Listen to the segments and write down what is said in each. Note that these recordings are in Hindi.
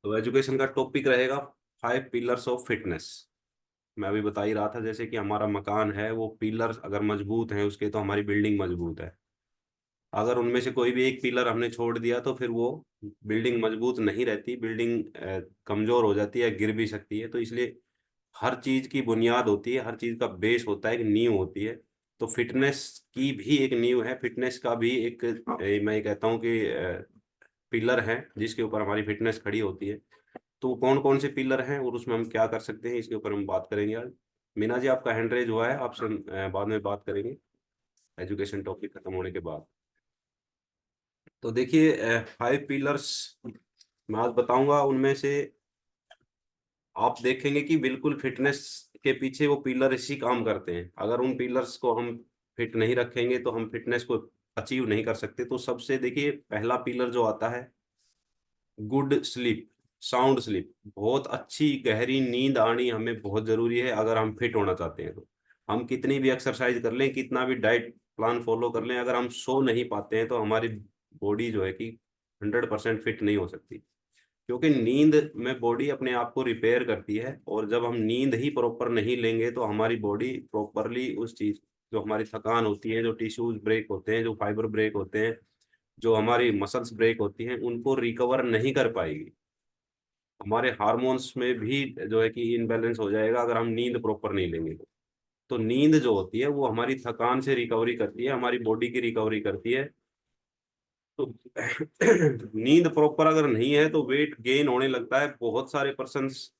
तो एजुकेशन का टॉपिक रहेगा 5 पिलर्स ऑफ फिटनेस। मैं अभी बता ही रहा था जैसे कि हमारा मकान है, वो पिलर्स अगर मजबूत हैं उसके तो हमारी बिल्डिंग मजबूत है। अगर उनमें से कोई भी एक पिलर हमने छोड़ दिया तो फिर वो बिल्डिंग मजबूत नहीं रहती, बिल्डिंग कमजोर हो जाती है, गिर भी सकती है। तो इसलिए हर चीज की बुनियाद होती है, हर चीज का बेस होता है, एक नींव होती है। तो फिटनेस की भी एक नींव है, फिटनेस का भी एक मैं ये कहता हूँ कि पिलर है जिसके ऊपर हमारी फिटनेस खड़ी होती है। तो कौन कौन से पिलर हैं और उसमें हम क्या कर सकते हैं, इसके ऊपर हम बात करेंगे आज। मीना जी, आपका हैंड रेज हुआ है, आपसे बाद में बात करेंगे एजुकेशन टॉपिक खत्म होने के बाद। तो देखिए 5 पिलर्स मैं आज बताऊंगा, उनमें से आप देखेंगे कि बिल्कुल फिटनेस के पीछे वो पिलर इसी काम करते हैं। अगर उन पिलर्स को हम फिट नहीं रखेंगे तो हम फिटनेस को अचीव नहीं कर सकते। तो सबसे देखिए पहला पिलर जो आता है, गुड स्लीप, साउंड स्लीप। बहुत अच्छी गहरी नींद आनी हमें बहुत जरूरी है अगर हम फिट होना चाहते हैं। तो हम कितनी भी एक्सरसाइज कर लें, कितना भी डाइट प्लान फॉलो कर लें, अगर हम सो नहीं पाते हैं तो हमारी बॉडी जो है कि 100% फिट नहीं हो सकती। क्योंकि नींद में बॉडी अपने आप को रिपेयर करती है, और जब हम नींद ही प्रॉपर नहीं लेंगे तो हमारी बॉडी प्रॉपरली उस चीज, जो हमारी थकान होती है, जो टिश्यूज ब्रेक होते हैं, जो फाइबर ब्रेक होते हैं, जो हमारी मसल्स ब्रेक होती हैं, उनको रिकवर नहीं कर पाएगी। हमारे हार्मोन्स में भी जो है कि इनबैलेंस हो जाएगा अगर हम नींद प्रॉपर नहीं लेंगे। तो नींद जो होती है वो हमारी थकान से रिकवरी करती है, हमारी बॉडी की रिकवरी करती है। तो नींद प्रॉपर अगर नहीं है तो वेट गेन होने लगता है। बहुत सारे पर्सन्स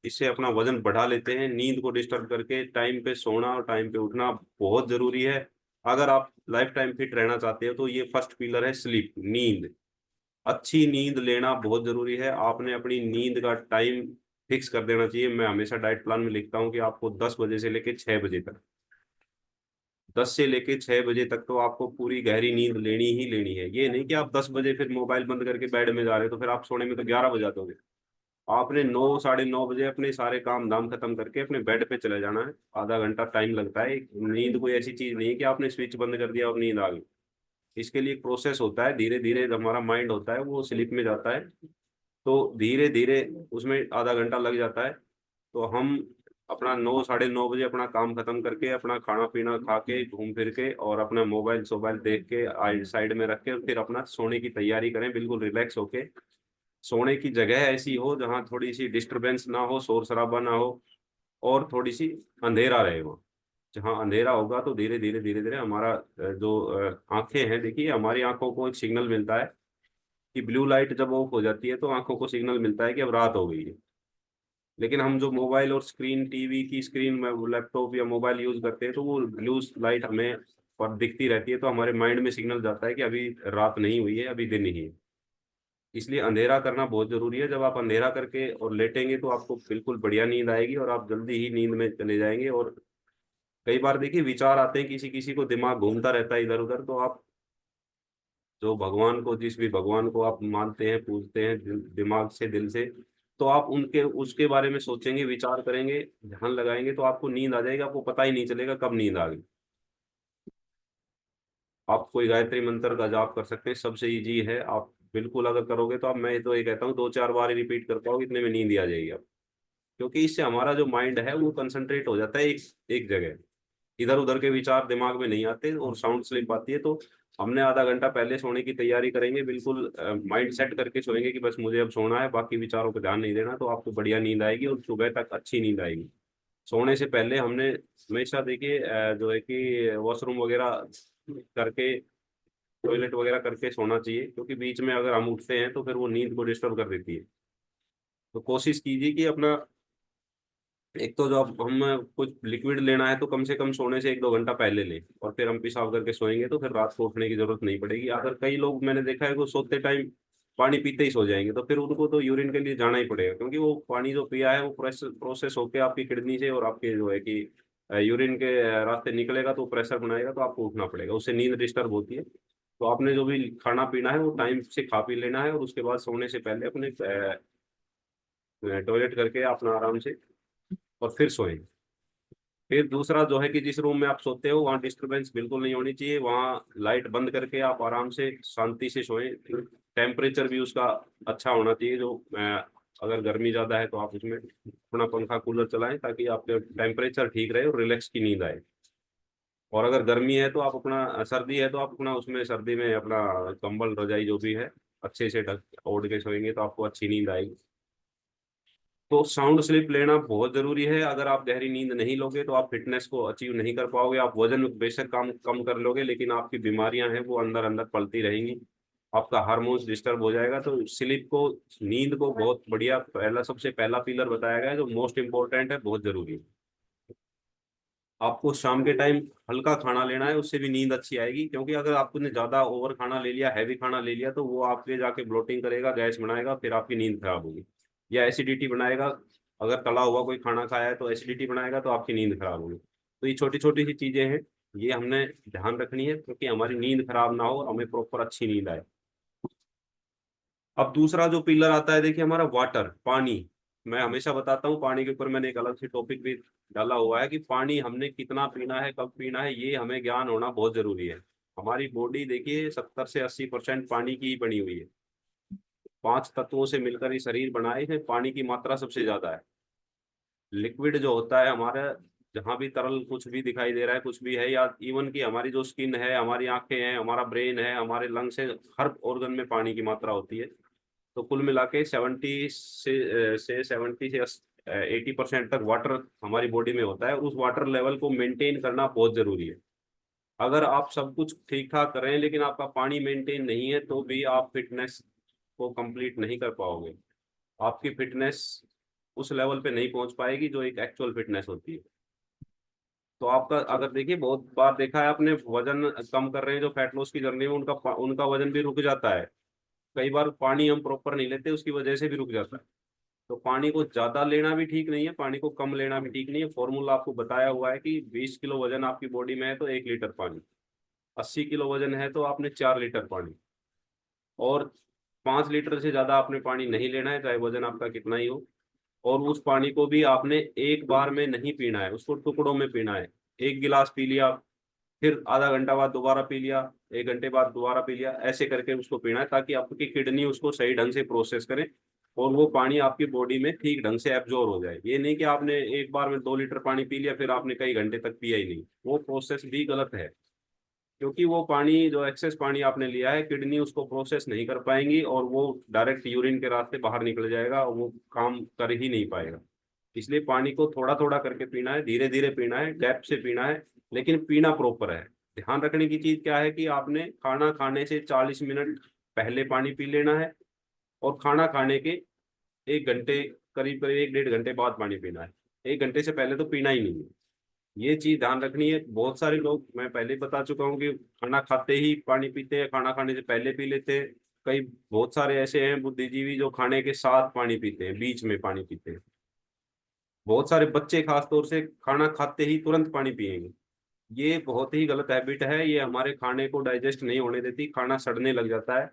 इससे अपना वजन बढ़ा लेते हैं। नींद को डिस्टर्ब करके टाइम पे सोना और टाइम पे उठना बहुत जरूरी है। अगर आप लाइफ टाइम फिट रहना चाहते हो तो ये फर्स्ट पिलर है, स्लीप, नींद। अच्छी नींद लेना बहुत जरूरी है। आपने अपनी नींद का टाइम फिक्स कर देना चाहिए। मैं हमेशा डाइट प्लान में लिखता हूँ कि आपको 10 बजे से लेकर 6 बजे तक, 10 से लेके 6 बजे तक तो आपको पूरी गहरी नींद लेनी ही लेनी है। ये नहीं कि आप 10 बजे फिर मोबाइल बंद करके बेड में जा रहे हो तो फिर आप सोने में तो 11 बजा दोगे। आपने 9 साढ़े 9 बजे अपने सारे काम धाम खत्म करके अपने बेड पे चले जाना है। आधा घंटा टाइम लगता है। नींद कोई ऐसी चीज नहीं है कि आपने स्विच बंद कर दिया और नींद आ गई। इसके लिए एक प्रोसेस होता है, धीरे धीरे हमारा माइंड होता है वो स्लीप में जाता है। तो धीरे धीरे उसमें आधा घंटा लग जाता है। तो हम अपना 9 साढ़े 9 बजे अपना काम खत्म करके, अपना खाना पीना खा के, घूम फिर के, और अपना मोबाइल सोबाइल देख के साइड में रख के फिर अपना सोने की तैयारी करें, बिल्कुल रिलैक्स होके। सोने की जगह ऐसी हो जहाँ थोड़ी सी डिस्टरबेंस ना हो, शोर शराबा ना हो, और थोड़ी सी अंधेरा रहे वो। जहाँ अंधेरा होगा तो धीरे धीरे हमारा जो आंखें हैं, देखिए हमारी आंखों को एक सिग्नल मिलता है कि ब्लू लाइट जब ऑफ हो जाती है तो आंखों को सिग्नल मिलता है कि अब रात हो गई है। लेकिन हम जो मोबाइल और स्क्रीन, टीवी की स्क्रीन में, लैपटॉप या मोबाइल यूज करते हैं तो वो ब्लू लाइट हमें पर दिखती रहती है, तो हमारे माइंड में सिग्नल जाता है कि अभी रात नहीं हुई है, अभी दिन ही है। इसलिए अंधेरा करना बहुत जरूरी है। जब आप अंधेरा करके और लेटेंगे तो आपको बिल्कुल बढ़िया नींद आएगी और आप जल्दी ही नींद में चले जाएंगे। और कई बार देखिए विचार आते हैं, किसी किसी को दिमाग घूमता रहता है इधर उधर, तो आप जो भगवान को, जिस भी भगवान को आप मानते हैं, पूजते हैं दिमाग से, दिल से, तो आप उनके उसके बारे में सोचेंगे, विचार करेंगे, ध्यान लगाएंगे तो आपको नींद आ जाएगी। आपको पता ही नहीं चलेगा कब नींद आ गई। आप कोई गायत्री मंत्र का जाप कर सकते हैं, सबसे इजी है। आप बिल्कुल अगर करोगे तो आप, मैं तो ये कहता हूँ 2 4 बार ही रिपीट कर पाओगे, इतने में नींद ही आ जाएगी आप। क्योंकि इससे हमारा जो माइंड है वो कंसंट्रेट हो जाता है एक एक जगह। इधर उधर के विचार दिमाग में नहीं आते और साउंड स्लिप आती है। तो हमने आधा घंटा पहले सोने की तैयारी करेंगे, बिल्कुल माइंड सेट करके सोएंगे कि बस मुझे अब सोना है, बाकी विचारों पर ध्यान नहीं देना, तो आपको बढ़िया नींद आएगी और सुबह तक अच्छी नींद आएगी। सोने से पहले हमने हमेशा देखिए जो है कि वॉशरूम वगैरह करके, टॉयलेट वगैरह करके सोना चाहिए, क्योंकि बीच में अगर हम उठते हैं तो फिर वो नींद को डिस्टर्ब कर देती है। तो कोशिश कीजिए कि अपना, एक तो जब हम कुछ लिक्विड लेना है तो कम से कम सोने से 1 2 घंटा पहले लें, और फिर हम पेशाब करके सोएंगे तो फिर रात को उठने की जरूरत नहीं पड़ेगी। अगर कई लोग मैंने देखा है कि वो सोते टाइम पानी पीते ही सो जाएंगे, तो फिर उनको तो यूरिन के लिए जाना ही पड़ेगा, क्योंकि वो पानी जो पिया है वो प्रोसेस प्रोसेस होकर आपकी किडनी से और आपके जो है कि यूरिन के रास्ते निकलेगा, तो प्रेशर बनाएगा, तो आपको उठना पड़ेगा, उससे नींद डिस्टर्ब होती है। तो आपने जो भी खाना पीना है वो टाइम से खा पी लेना है, और उसके बाद सोने से पहले अपने टॉयलेट करके अपना आराम से और फिर सोएं। फिर दूसरा जो है कि जिस रूम में आप सोते हो वहाँ डिस्टरबेंस बिल्कुल नहीं होनी चाहिए। वहाँ लाइट बंद करके आप आराम से शांति से सोएं। टेम्परेचर भी उसका अच्छा होना चाहिए, जो अगर गर्मी ज़्यादा है तो आप उसमें अपना पंखा कूलर चलाएं ताकि आपके टेम्परेचर ठीक रहे और रिलैक्स की नींद आए। और अगर गर्मी है तो आप अपना, सर्दी है तो आप अपना उसमें सर्दी में अपना कंबल रजाई जो भी है अच्छे से ढक ओढ़ के सोएंगे तो आपको अच्छी नींद आएगी। तो साउंड स्लीप लेना बहुत जरूरी है। अगर आप गहरी नींद नहीं लोगे तो आप फिटनेस को अचीव नहीं कर पाओगे। आप वजन बेशक कम कम कर लोगे लेकिन आपकी बीमारियां हैं वो अंदर अंदर पलती रहेंगी, आपका हार्मोन्स डिस्टर्ब हो जाएगा। तो स्लीप को, नींद को बहुत बढ़िया, पहला सबसे पहला पिलर बताया गया है जो मोस्ट इंपॉर्टेंट है, बहुत जरूरी है। आपको शाम के टाइम हल्का खाना लेना है, उससे भी नींद अच्छी आएगी। क्योंकि अगर आपने ज्यादा ओवर खाना ले लिया, हैवी खाना ले लिया, तो वो आपके जाके ब्लोटिंग करेगा, गैस बनाएगा, फिर आपकी नींद खराब होगी या एसिडिटी बनाएगा। अगर तला हुआ कोई खाना खाया है तो एसिडिटी बनाएगा तो आपकी नींद खराब होगी। तो ये छोटी छोटी सी चीजें हैं, ये हमने ध्यान रखनी है क्योंकि हमारी नींद खराब ना हो, हमें प्रॉपर अच्छी नींद आए। अब दूसरा जो पिलर आता है देखिए हमारा, वाटर, पानी। मैं हमेशा बताता हूँ, पानी के ऊपर मैंने एक अलग से टॉपिक भी डाला हुआ है कि पानी हमने कितना पीना है, कब पीना है, ये हमें ज्ञान होना बहुत जरूरी है। हमारी बॉडी देखिए 70 से 80% पानी की ही बनी हुई है। 5 तत्वों से मिलकर ये शरीर बना है, इसमें पानी की मात्रा सबसे ज्यादा है। लिक्विड जो होता है हमारा, जहाँ भी तरल कुछ भी दिखाई दे रहा है, कुछ भी है, या इवन की हमारी जो स्किन है, हमारी आंखें हैं, हमारा ब्रेन है, हमारे लंग्स है, हर ऑर्गन में पानी की मात्रा होती है। तो कुल मिला के 70 से 80% तक वाटर हमारी बॉडी में होता है। उस वाटर लेवल को मेंटेन करना बहुत जरूरी है। अगर आप सब कुछ ठीक ठाक कर रहे हैं लेकिन आपका पानी मेंटेन नहीं है तो भी आप फिटनेस को कंप्लीट नहीं कर पाओगे। आपकी फिटनेस उस लेवल पे नहीं पहुंच पाएगी जो एक एक्चुअल फिटनेस होती है। तो आपका, अगर देखिए बहुत बार देखा है आपने, वजन कम कर रहे हैं जो फैट लॉस की जर्नी में, उनका उनका वजन भी रुक जाता है। कई बार पानी हम प्रॉपर नहीं लेते, उसकी वजह से भी रुक जाता है। तो पानी को ज्यादा लेना भी ठीक नहीं है, पानी को कम लेना भी ठीक नहीं है। फॉर्मूला आपको बताया हुआ है कि 20 किलो वजन आपकी बॉडी में है तो 1 लीटर पानी, 80 किलो वजन है तो आपने 4 लीटर पानी, और 5 लीटर से ज्यादा आपने पानी नहीं लेना है चाहे वजन आपका कितना ही हो। और उस पानी को भी आपने एक बार में नहीं पीना है, उसको टुकड़ों में पीना है। एक गिलास पी लिया, फिर आधा घंटा बाद दोबारा पी लिया, 1 घंटे बाद दोबारा पी लिया, ऐसे करके उसको पीना है ताकि आपकी किडनी उसको सही ढंग से प्रोसेस करे और वो पानी आपकी बॉडी में ठीक ढंग से एब्जॉर्ब हो जाए। ये नहीं कि आपने एक बार में 2 लीटर पानी पी लिया फिर आपने कई घंटे तक पिया ही नहीं, वो प्रोसेस भी गलत है। क्योंकि वो पानी, जो एक्सेस पानी आपने लिया है, किडनी उसको प्रोसेस नहीं कर पाएंगी और वो डायरेक्ट यूरिन के रास्ते बाहर निकल जाएगा और वो काम कर ही नहीं पाएगा। इसलिए पानी को थोड़ा थोड़ा करके पीना है, धीरे धीरे पीना है, डेप्थ से पीना है, लेकिन पीना प्रॉपर है। ध्यान रखने की चीज क्या है कि आपने खाना खाने से 40 मिनट पहले पानी पी लेना है और खाना खाने के 1 घंटे, करीब करीब 1 डेढ़ घंटे बाद पानी पीना है। 1 घंटे से पहले तो पीना ही नहीं है। ये चीज ध्यान रखनी है। बहुत सारे लोग, मैं पहले ही बता चुका हूँ कि खाना खाते ही पानी पीते हैं, खाना खाने से पहले पी लेते हैं। कई, बहुत सारे ऐसे हैं बुद्धिजीवी जो खाने के साथ पानी पीते हैं, बीच में पानी पीते हैं। बहुत सारे बच्चे खास तौर से खाना खाते ही तुरंत पानी पिएंगे। ये बहुत ही गलत हैबिट है, ये हमारे खाने को डाइजेस्ट नहीं होने देती, खाना सड़ने लग जाता है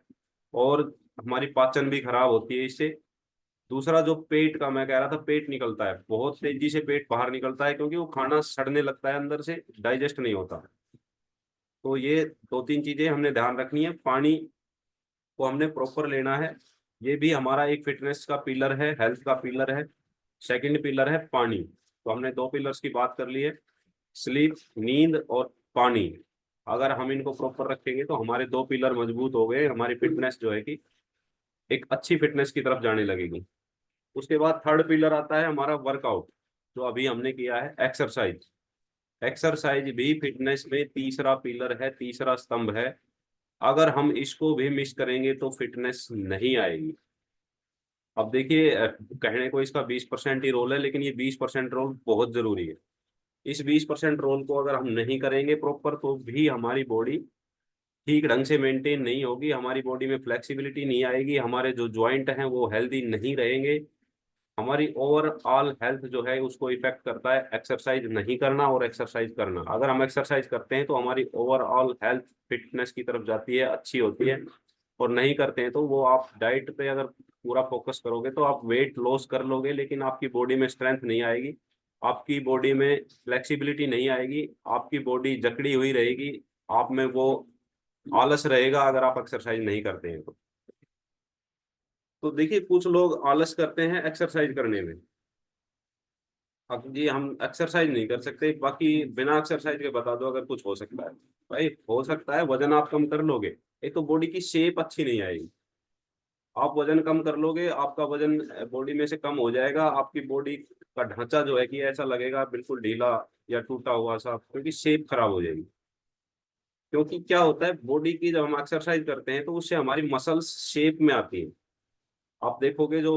और हमारी पाचन भी खराब होती है इससे। दूसरा जो पेट का मैं कह रहा था, पेट निकलता है बहुत तेजी से, पेट बाहर निकलता है क्योंकि वो खाना सड़ने लगता है, अंदर से डाइजेस्ट नहीं होता। तो ये 2 3 चीजें हमने ध्यान रखनी है। पानी को हमने प्रॉपर लेना है, ये भी हमारा एक फिटनेस का पिलर है, हेल्थ का पिलर है। सेकंड पिलर है पानी। तो हमने 2 पिलर्स की बात कर ली है, स्लीप, नींद और पानी। अगर हम इनको प्रॉपर रखेंगे तो हमारे 2 पिलर मजबूत हो गए, हमारी फिटनेस जो है कि एक अच्छी फिटनेस की तरफ जाने लगेगी। उसके बाद थर्ड पिलर आता है हमारा वर्कआउट, जो अभी हमने किया है, एक्सरसाइज। एक्सरसाइज भी फिटनेस में तीसरा पिलर है, तीसरा स्तंभ है। अगर हम इसको भी मिस करेंगे तो फिटनेस नहीं आएगी। अब देखिए, कहने को इसका 20% ही रोल है लेकिन ये 20% रोल बहुत जरूरी है। इस 20% रोल को अगर हम नहीं करेंगे प्रॉपर तो भी हमारी बॉडी ठीक ढंग से मेंटेन नहीं होगी, हमारी बॉडी में फ्लेक्सिबिलिटी नहीं आएगी, हमारे जो जॉइंट हैं वो हेल्दी नहीं रहेंगे। हमारी ओवरऑल हेल्थ जो है उसको इफेक्ट करता है एक्सरसाइज नहीं करना और एक्सरसाइज करना। अगर हम एक्सरसाइज करते हैं तो हमारी ओवरऑल हेल्थ फिटनेस की तरफ जाती है, अच्छी होती है। और नहीं करते हैं तो वो, आप डाइट पे अगर पूरा फोकस करोगे तो आप वेट लॉस कर लोगे लेकिन आपकी बॉडी में स्ट्रेंथ नहीं आएगी, आपकी बॉडी में फ्लेक्सिबिलिटी नहीं आएगी, आपकी बॉडी जकड़ी हुई रहेगी, आप में वो आलस रहेगा अगर आप एक्सरसाइज नहीं करते हैं तो। तो देखिए कुछ लोग आलस करते हैं एक्सरसाइज करने में। अब जी हम एक्सरसाइज नहीं कर सकते, बाकी बिना एक्सरसाइज के बता दो अगर कुछ हो सकता है। भाई हो सकता है वजन आप कम कर लोगे, एक तो बॉडी की शेप अच्छी नहीं आएगी। आप वजन कम कर लोगे, आपका वजन बॉडी में से कम हो जाएगा, आपकी बॉडी का ढांचा जो है कि ऐसा लगेगा बिल्कुल ढीला या टूटा हुआ सा, क्योंकि शेप खराब हो जाएगी। क्योंकि क्या होता है बॉडी की जब हम एक्सरसाइज करते हैं तो उससे हमारी मसल्स शेप में आती है। आप देखोगे जो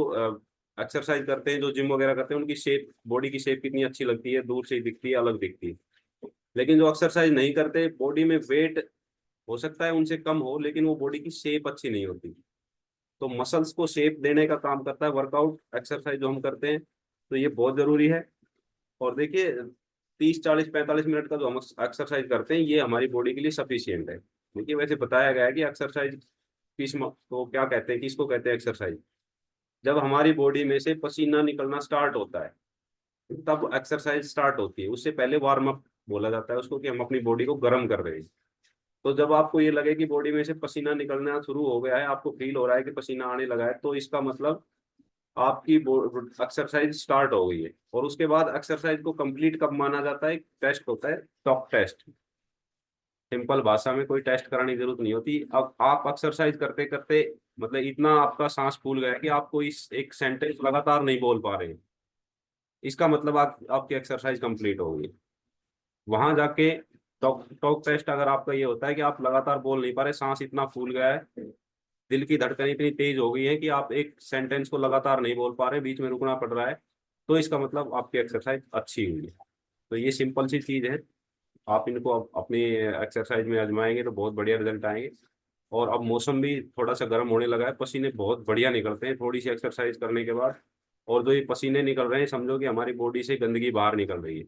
एक्सरसाइज करते हैं, जो जिम वगैरह करते हैं, उनकी शेप, बॉडी की शेप कितनी अच्छी लगती है, दूर से ही दिखती है, अलग दिखती है। लेकिन जो एक्सरसाइज नहीं करते, बॉडी में वेट हो सकता है उनसे कम हो, लेकिन वो बॉडी की शेप अच्छी नहीं होती। तो मसल्स को शेप देने का काम करता है वर्कआउट, एक्सरसाइज जो हम करते हैं, तो ये बहुत जरूरी है। और देखिए 30 40 45 मिनट का जो हम एक्सरसाइज करते हैं ये हमारी बॉडी के लिए सफिशियंट है। देखिए वैसे बताया गया है कि एक्सरसाइज तो क्या कहते हैं, किसको कहते हैं एक्सरसाइज, जब हमारी बॉडी में से पसीना निकलना स्टार्ट होता है तब एक्सरसाइज स्टार्ट होती है। उससे पहले वार्म अप बोला जाता है उसको, कि हम अपनी बॉडी को गर्म कर रहे हैं। तो जब आपको ये लगे कि बॉडी में से पसीना निकलना शुरू हो गया है, आपको फील हो रहा है कि पसीना आने लगा है, तो इसका मतलब आपकी एक्सरसाइज स्टार्ट हो गई है। और उसके बाद एक्सरसाइज को कंप्लीट कब माना जाता है, एक टेस्ट होता है, टॉक टेस्ट। सिंपल भाषा में कोई टेस्ट कराने की जरूरत नहीं होती। अब आप एक्सरसाइज करते करते मतलब इतना आपका सांस फूल गया है कि आपको इस एक सेंटेंस लगातार नहीं बोल पा रहे हैं, इसका मतलब आपकी एक्सरसाइज कंप्लीट हो गई। वहां जाके टॉक टॉक टेस्ट अगर आपका ये होता है कि आप लगातार बोल नहीं पा रहे, सांस इतना फूल गया है, दिल की धड़कन इतनी तेज हो गई है कि आप एक सेंटेंस को लगातार नहीं बोल पा रहे, बीच में रुकना पड़ रहा है, तो इसका मतलब आपकी एक्सरसाइज अच्छी हुई है। तो ये सिंपल सी चीज है, आप इनको अपनी एक्सरसाइज में आजमाएंगे तो बहुत बढ़िया रिजल्ट आएंगे। और अब मौसम भी थोड़ा सा गर्म होने लगा है, पसीने बहुत बढ़िया निकलते हैं थोड़ी सी एक्सरसाइज करने के बाद। और जो ये पसीने निकल रहे हैं समझो कि हमारी बॉडी से गंदगी बाहर निकल रही है।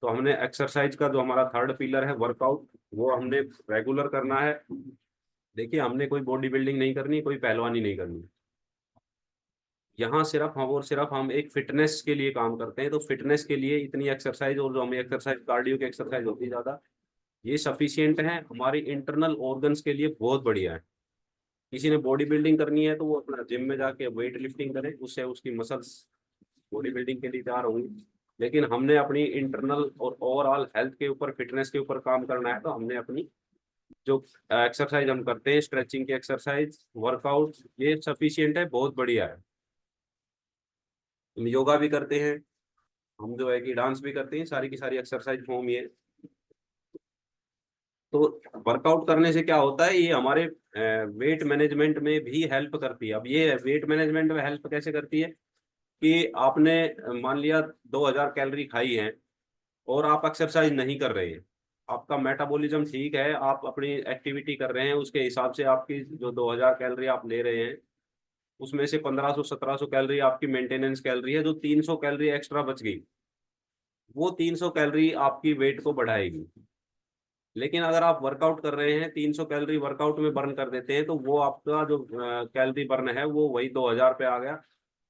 तो हमने एक्सरसाइज का जो हमारा थर्ड पिलर है वर्कआउट, वो हमने रेगुलर करना है। देखिए हमने कोई बॉडी बिल्डिंग नहीं करनी, कोई पहलवानी नहीं करनी, यहाँ सिर्फ हम और सिर्फ हम एक फिटनेस के लिए काम करते हैं। तो फिटनेस के लिए इतनी एक्सरसाइज, और जो हमें एक्सरसाइज कार्डियो की एक्सरसाइज होती है ज़्यादा, ये सफिशियंट है हमारी इंटरनल ऑर्गन्स के लिए, बहुत बढ़िया है। किसी ने बॉडी बिल्डिंग करनी है तो वो अपना जिम में जाके वेट लिफ्टिंग करे, उससे उसकी मसल्स बॉडी बिल्डिंग के लिए तैयार होंगी। लेकिन हमने अपनी इंटरनल और ओवरऑल हेल्थ के ऊपर, फिटनेस के ऊपर काम करना है, तो हमने अपनी जो एक्सरसाइज हम करते हैं, स्ट्रेचिंग की एक्सरसाइज, वर्कआउट, ये सफिशियंट है, बहुत बढ़िया है। हम योगा भी करते हैं, हम जो है कि डांस भी करते हैं, सारी की सारी एक्सरसाइज फॉर्म ये। तो वर्कआउट करने से क्या होता है, ये हमारे वेट मैनेजमेंट में भी हेल्प करती है। अब ये वेट मैनेजमेंट में हेल्प कैसे करती है, कि आपने मान लिया 2000 कैलोरी खाई है और आप एक्सरसाइज नहीं कर रहे हैं, आपका मेटाबॉलिज्म ठीक है, आप अपनी एक्टिविटी कर रहे हैं, उसके हिसाब से आपकी जो 2000 कैलोरी आप ले रहे हैं, उसमें से 1500 1700 कैलोरी आपकी मेंटेनेंस कैलोरी है। जो 300 कैलोरी एक्स्ट्रा बच गई, वो 300 कैलोरी आपकी वेट को बढ़ाएगी। लेकिन अगर आप वर्कआउट कर रहे हैं, 300 कैलोरी वर्कआउट में बर्न कर देते हैं, तो वो आपका जो कैलोरी बर्न है वो वही 2000 पे आ गया।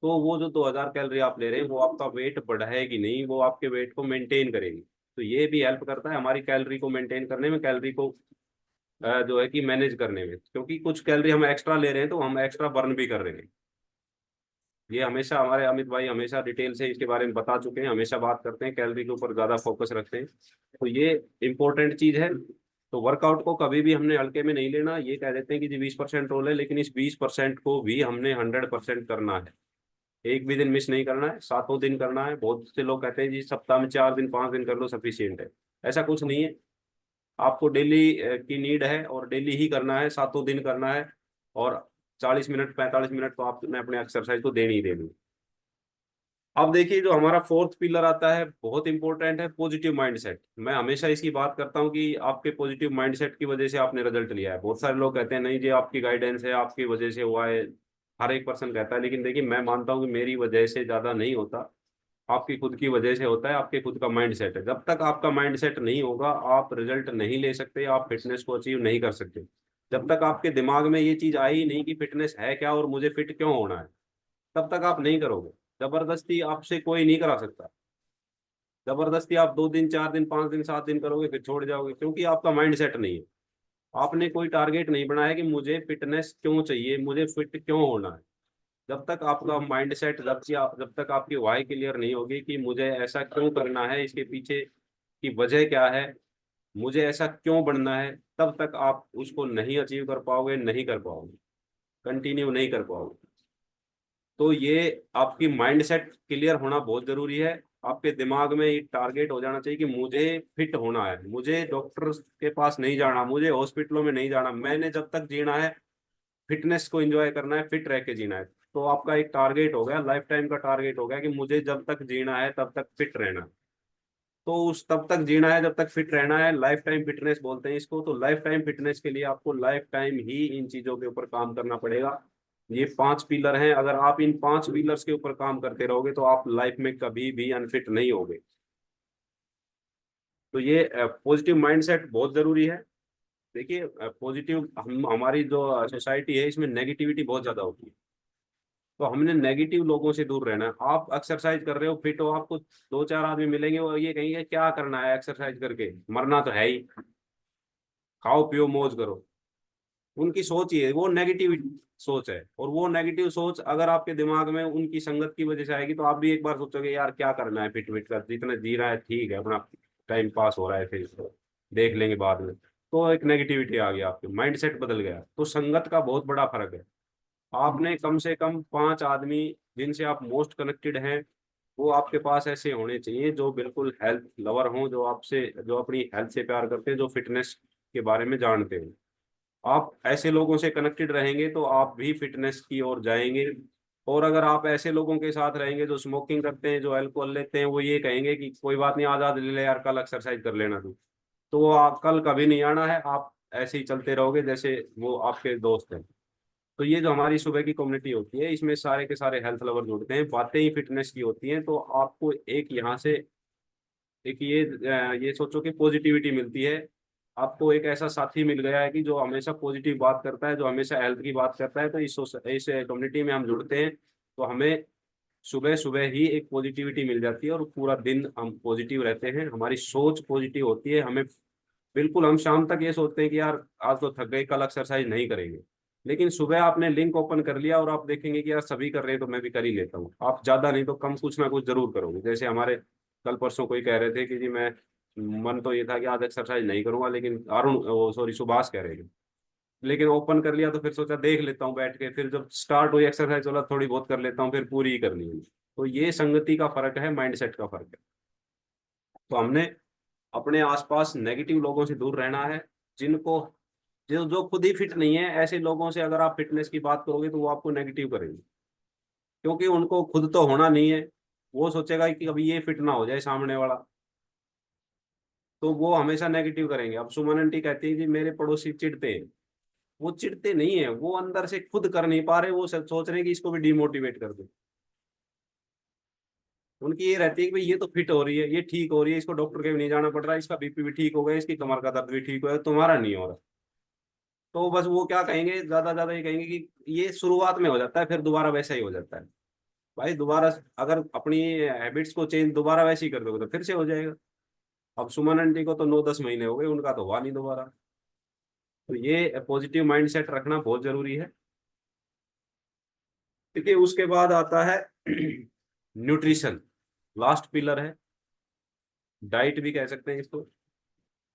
तो वो जो 2000 कैलोरी आप ले रहे हैं वो आपका वेट बढ़ाएगी नहीं, वो आपके वेट को मेंटेन करेगी। तो ये भी हेल्प करता है हमारी कैलोरी को मेंटेन करने में, कैलोरी को जो है कि मैनेज करने में, क्योंकि कुछ कैलोरी हम एक्स्ट्रा ले रहे हैं तो हम एक्स्ट्रा बर्न भी कर रहे हैं। ये हमेशा हमारे अमित भाई हमेशा डिटेल से इसके बारे में बता चुके हैं, हमेशा बात करते हैं, कैलोरी के ऊपर ज्यादा फोकस रखते हैं। तो ये इंपॉर्टेंट चीज है। तो वर्कआउट को कभी भी हमने हल्के में नहीं लेना। ये कह देते हैं कि जी 20% रोल है, लेकिन इस 20% को भी हमने 100% करना है। एक भी दिन मिस नहीं करना है, सातों दिन करना है। बहुत से लोग कहते हैं जी सप्ताह में 4 दिन 5 दिन कर लो सफिशियंट है, ऐसा कुछ नहीं है। आपको डेली की नीड है और डेली ही करना है, सातों दिन करना है। और 40 मिनट 45 मिनट तो आपने अपने एक्सरसाइज को देनी ही देनी। अब देखिए जो हमारा फोर्थ पिलर आता है, बहुत इंपॉर्टेंट है, पॉजिटिव माइंडसेट। मैं हमेशा इसकी बात करता हूँ कि आपके पॉजिटिव माइंडसेट की वजह से आपने रिजल्ट लिया है। बहुत सारे लोग कहते हैं नहीं जी आपकी गाइडेंस है, आपकी वजह से हुआ है, हर एक पर्सन कहता है। लेकिन देखिए मैं मानता हूँ कि मेरी वजह से ज्यादा नहीं होता, आपकी खुद की वजह से होता है, आपके खुद का माइंड सेट है। जब तक आपका माइंड सेट नहीं होगा आप रिजल्ट नहीं ले सकते, आप फिटनेस को अचीव नहीं कर सकते। जब तक आपके दिमाग में ये चीज आई नहीं कि फिटनेस है क्या और मुझे फिट क्यों होना है, तब तक आप नहीं करोगे। जबरदस्ती आपसे कोई नहीं करा सकता। जबरदस्ती आप 2 दिन 4 दिन 5 दिन 7 दिन करोगे फिर छोड़ जाओगे, क्योंकि आपका माइंड सेट नहीं है। आपने कोई टारगेट नहीं बनाया कि मुझे फिटनेस क्यों चाहिए, मुझे फिट क्यों होना है। जब तक आपका माइंड सेट, जब तक आपकी वाई क्लियर नहीं होगी कि मुझे ऐसा क्यों करना है, इसके पीछे की वजह क्या है, मुझे ऐसा क्यों बनना है, तब तक आप उसको नहीं अचीव कर पाओगे, नहीं कर पाओगे, कंटिन्यू नहीं कर पाओगे। तो ये आपकी माइंड सेट क्लियर होना बहुत जरूरी है। आपके दिमाग में ये टारगेट हो जाना चाहिए कि मुझे फिट होना है, मुझे डॉक्टर के पास नहीं जाना, मुझे हॉस्पिटलों में नहीं जाना, मैंने जब तक जीना है फिटनेस को एंजॉय करना है, फिट रह के जीना है। तो आपका एक टारगेट हो गया, लाइफ टाइम का टारगेट हो गया कि मुझे जब तक जीना है तब तक फिट रहना है। तो उस तब तक जीना है जब तक फिट रहना है, लाइफ टाइम फिटनेस बोलते हैं इसको। तो लाइफ टाइम फिटनेस के लिए आपको लाइफ टाइम ही इन चीजों के ऊपर काम करना पड़ेगा। ये 5 पिलर हैं, अगर आप इन 5 पिलर्स के ऊपर काम करते रहोगे तो आप लाइफ में कभी भी अनफिट नहीं होगे। तो ये पॉजिटिव माइंडसेट बहुत जरूरी है। देखिए पॉजिटिव, हम हमारी जो सोसाइटी है इसमें नेगेटिविटी बहुत ज्यादा होती है। तो हमने नेगेटिव लोगों से दूर रहना है। आप एक्सरसाइज कर रहे हो, फिट हो, आपको 2-4 आदमी मिलेंगे और ये कहेंगे क्या करना है एक्सरसाइज करके, मरना तो है ही, खाओ पियो मौज करो। उनकी सोच ही है, वो नेगेटिव सोच है। और वो नेगेटिव सोच अगर आपके दिमाग में उनकी संगत की वजह से आएगी तो आप भी एक बार सोचोगे यार क्या करना है, फिट फिट कर, जितना जी रहा है ठीक है, अपना टाइम पास हो रहा है, फिर इसको देख लेंगे बाद में। तो एक नेगेटिविटी आ गई, आपके माइंड सेट बदल गया। तो संगत का बहुत बड़ा फर्क है। आपने कम से कम 5 आदमी जिनसे आप मोस्ट कनेक्टेड हैं, वो आपके पास ऐसे होने चाहिए जो बिल्कुल हेल्थ लवर हों, जो आपसे, जो अपनी हेल्थ से प्यार करते हैं, जो फिटनेस के बारे में जानते हैं। आप ऐसे लोगों से कनेक्टेड रहेंगे तो आप भी फिटनेस की ओर जाएंगे। और अगर आप ऐसे लोगों के साथ रहेंगे जो स्मोकिंग करते हैं, जो अल्कोहल लेते हैं, वो ये कहेंगे कि कोई बात नहीं, आज ले ले यार, कल एक्सरसाइज कर लेना तू, तो वो आप कल कभी नहीं आना है। आप ऐसे ही चलते रहोगे जैसे वो आपके दोस्त हैं। तो ये जो हमारी सुबह की कम्युनिटी होती है, इसमें सारे के सारे हेल्थ लवर जुड़ते हैं, बातें ही फिटनेस की होती हैं। तो आपको एक यहाँ से एक ये सोचो कि पॉजिटिविटी मिलती है। आपको एक ऐसा साथी मिल गया है कि जो हमेशा पॉजिटिव बात करता है, जो हमेशा हेल्थ की बात करता है। तो इस कम्युनिटी में हम जुड़ते हैं तो हमें सुबह सुबह ही एक पॉजिटिविटी मिल जाती है और पूरा दिन हम पॉजिटिव रहते हैं, हमारी सोच पॉजिटिव होती है। हमें बिल्कुल, हम शाम तक ये सोचते हैं कि यार आज तो थक गए, कल एक्सरसाइज नहीं करेंगे। लेकिन सुबह आपने लिंक ओपन कर लिया और आप देखेंगे कि यार सभी कर रहे हैं तो मैं भी कर ही लेता हूँ। आप ज्यादा नहीं तो कम कुछ ना कुछ जरूर करोगे। जैसे हमारे कल परसों कोई कह रहे थे कि जी मैं, मन तो ये था कि आज एक्सरसाइज नहीं करूंगा, लेकिन अरुण, वो सॉरी सुभाष कह रहे थे, लेकिन ओपन कर लिया तो फिर सोचा देख लेता हूँ बैठ के, फिर जब स्टार्ट हुई एक्सरसाइज वाला थोड़ी बहुत कर लेता हूँ, फिर पूरी ही करनी है। तो ये संगति का फर्क है, माइंडसेट का फर्क है। तो हमने अपने आसपास नेगेटिव लोगों से दूर रहना है। जिनको, जो जो खुद ही फिट नहीं है, ऐसे लोगों से अगर आप फिटनेस की बात करोगे तो वो आपको नेगेटिव करेंगे, क्योंकि उनको खुद तो होना नहीं है। वो सोचेगा कि अभी ये फिट ना हो जाए सामने वाला, तो वो हमेशा नेगेटिव करेंगे। अब सुमन आंटी कहती है कि मेरे पड़ोसी चिढ़ते हैं। वो चिढ़ते नहीं है, वो अंदर से खुद कर नहीं पा रहे, वो सोच रहे हैं कि इसको भी डिमोटिवेट कर दे। उनकी ये रहती है कि भाई ये तो फिट हो रही है, ये ठीक हो रही है, इसको डॉक्टर के भी नहीं जाना पड़ रहा है, इसका बीपी भी ठीक हो गया, इसकी कमर का दर्द भी ठीक हो गया, तुम्हारा नहीं हो रहा। तो बस वो क्या कहेंगे, ज्यादा ज्यादा ये कहेंगे कि ये शुरुआत में हो जाता है, फिर दोबारा वैसा ही हो जाता है। भाई दोबारा अगर अपनी हैबिट्स को चेंज दोबारा वैसे ही कर दोगे तो फिर से हो जाएगा। अब सुमन आंटी को तो 9-10 महीने हो गए, उनका तो हुआ नहीं दोबारा। तो ये पॉजिटिव माइंडसेट रखना बहुत जरूरी है। देखिए उसके बाद आता है न्यूट्रिशन, लास्ट पिलर है। डाइट भी कह सकते हैं इसको।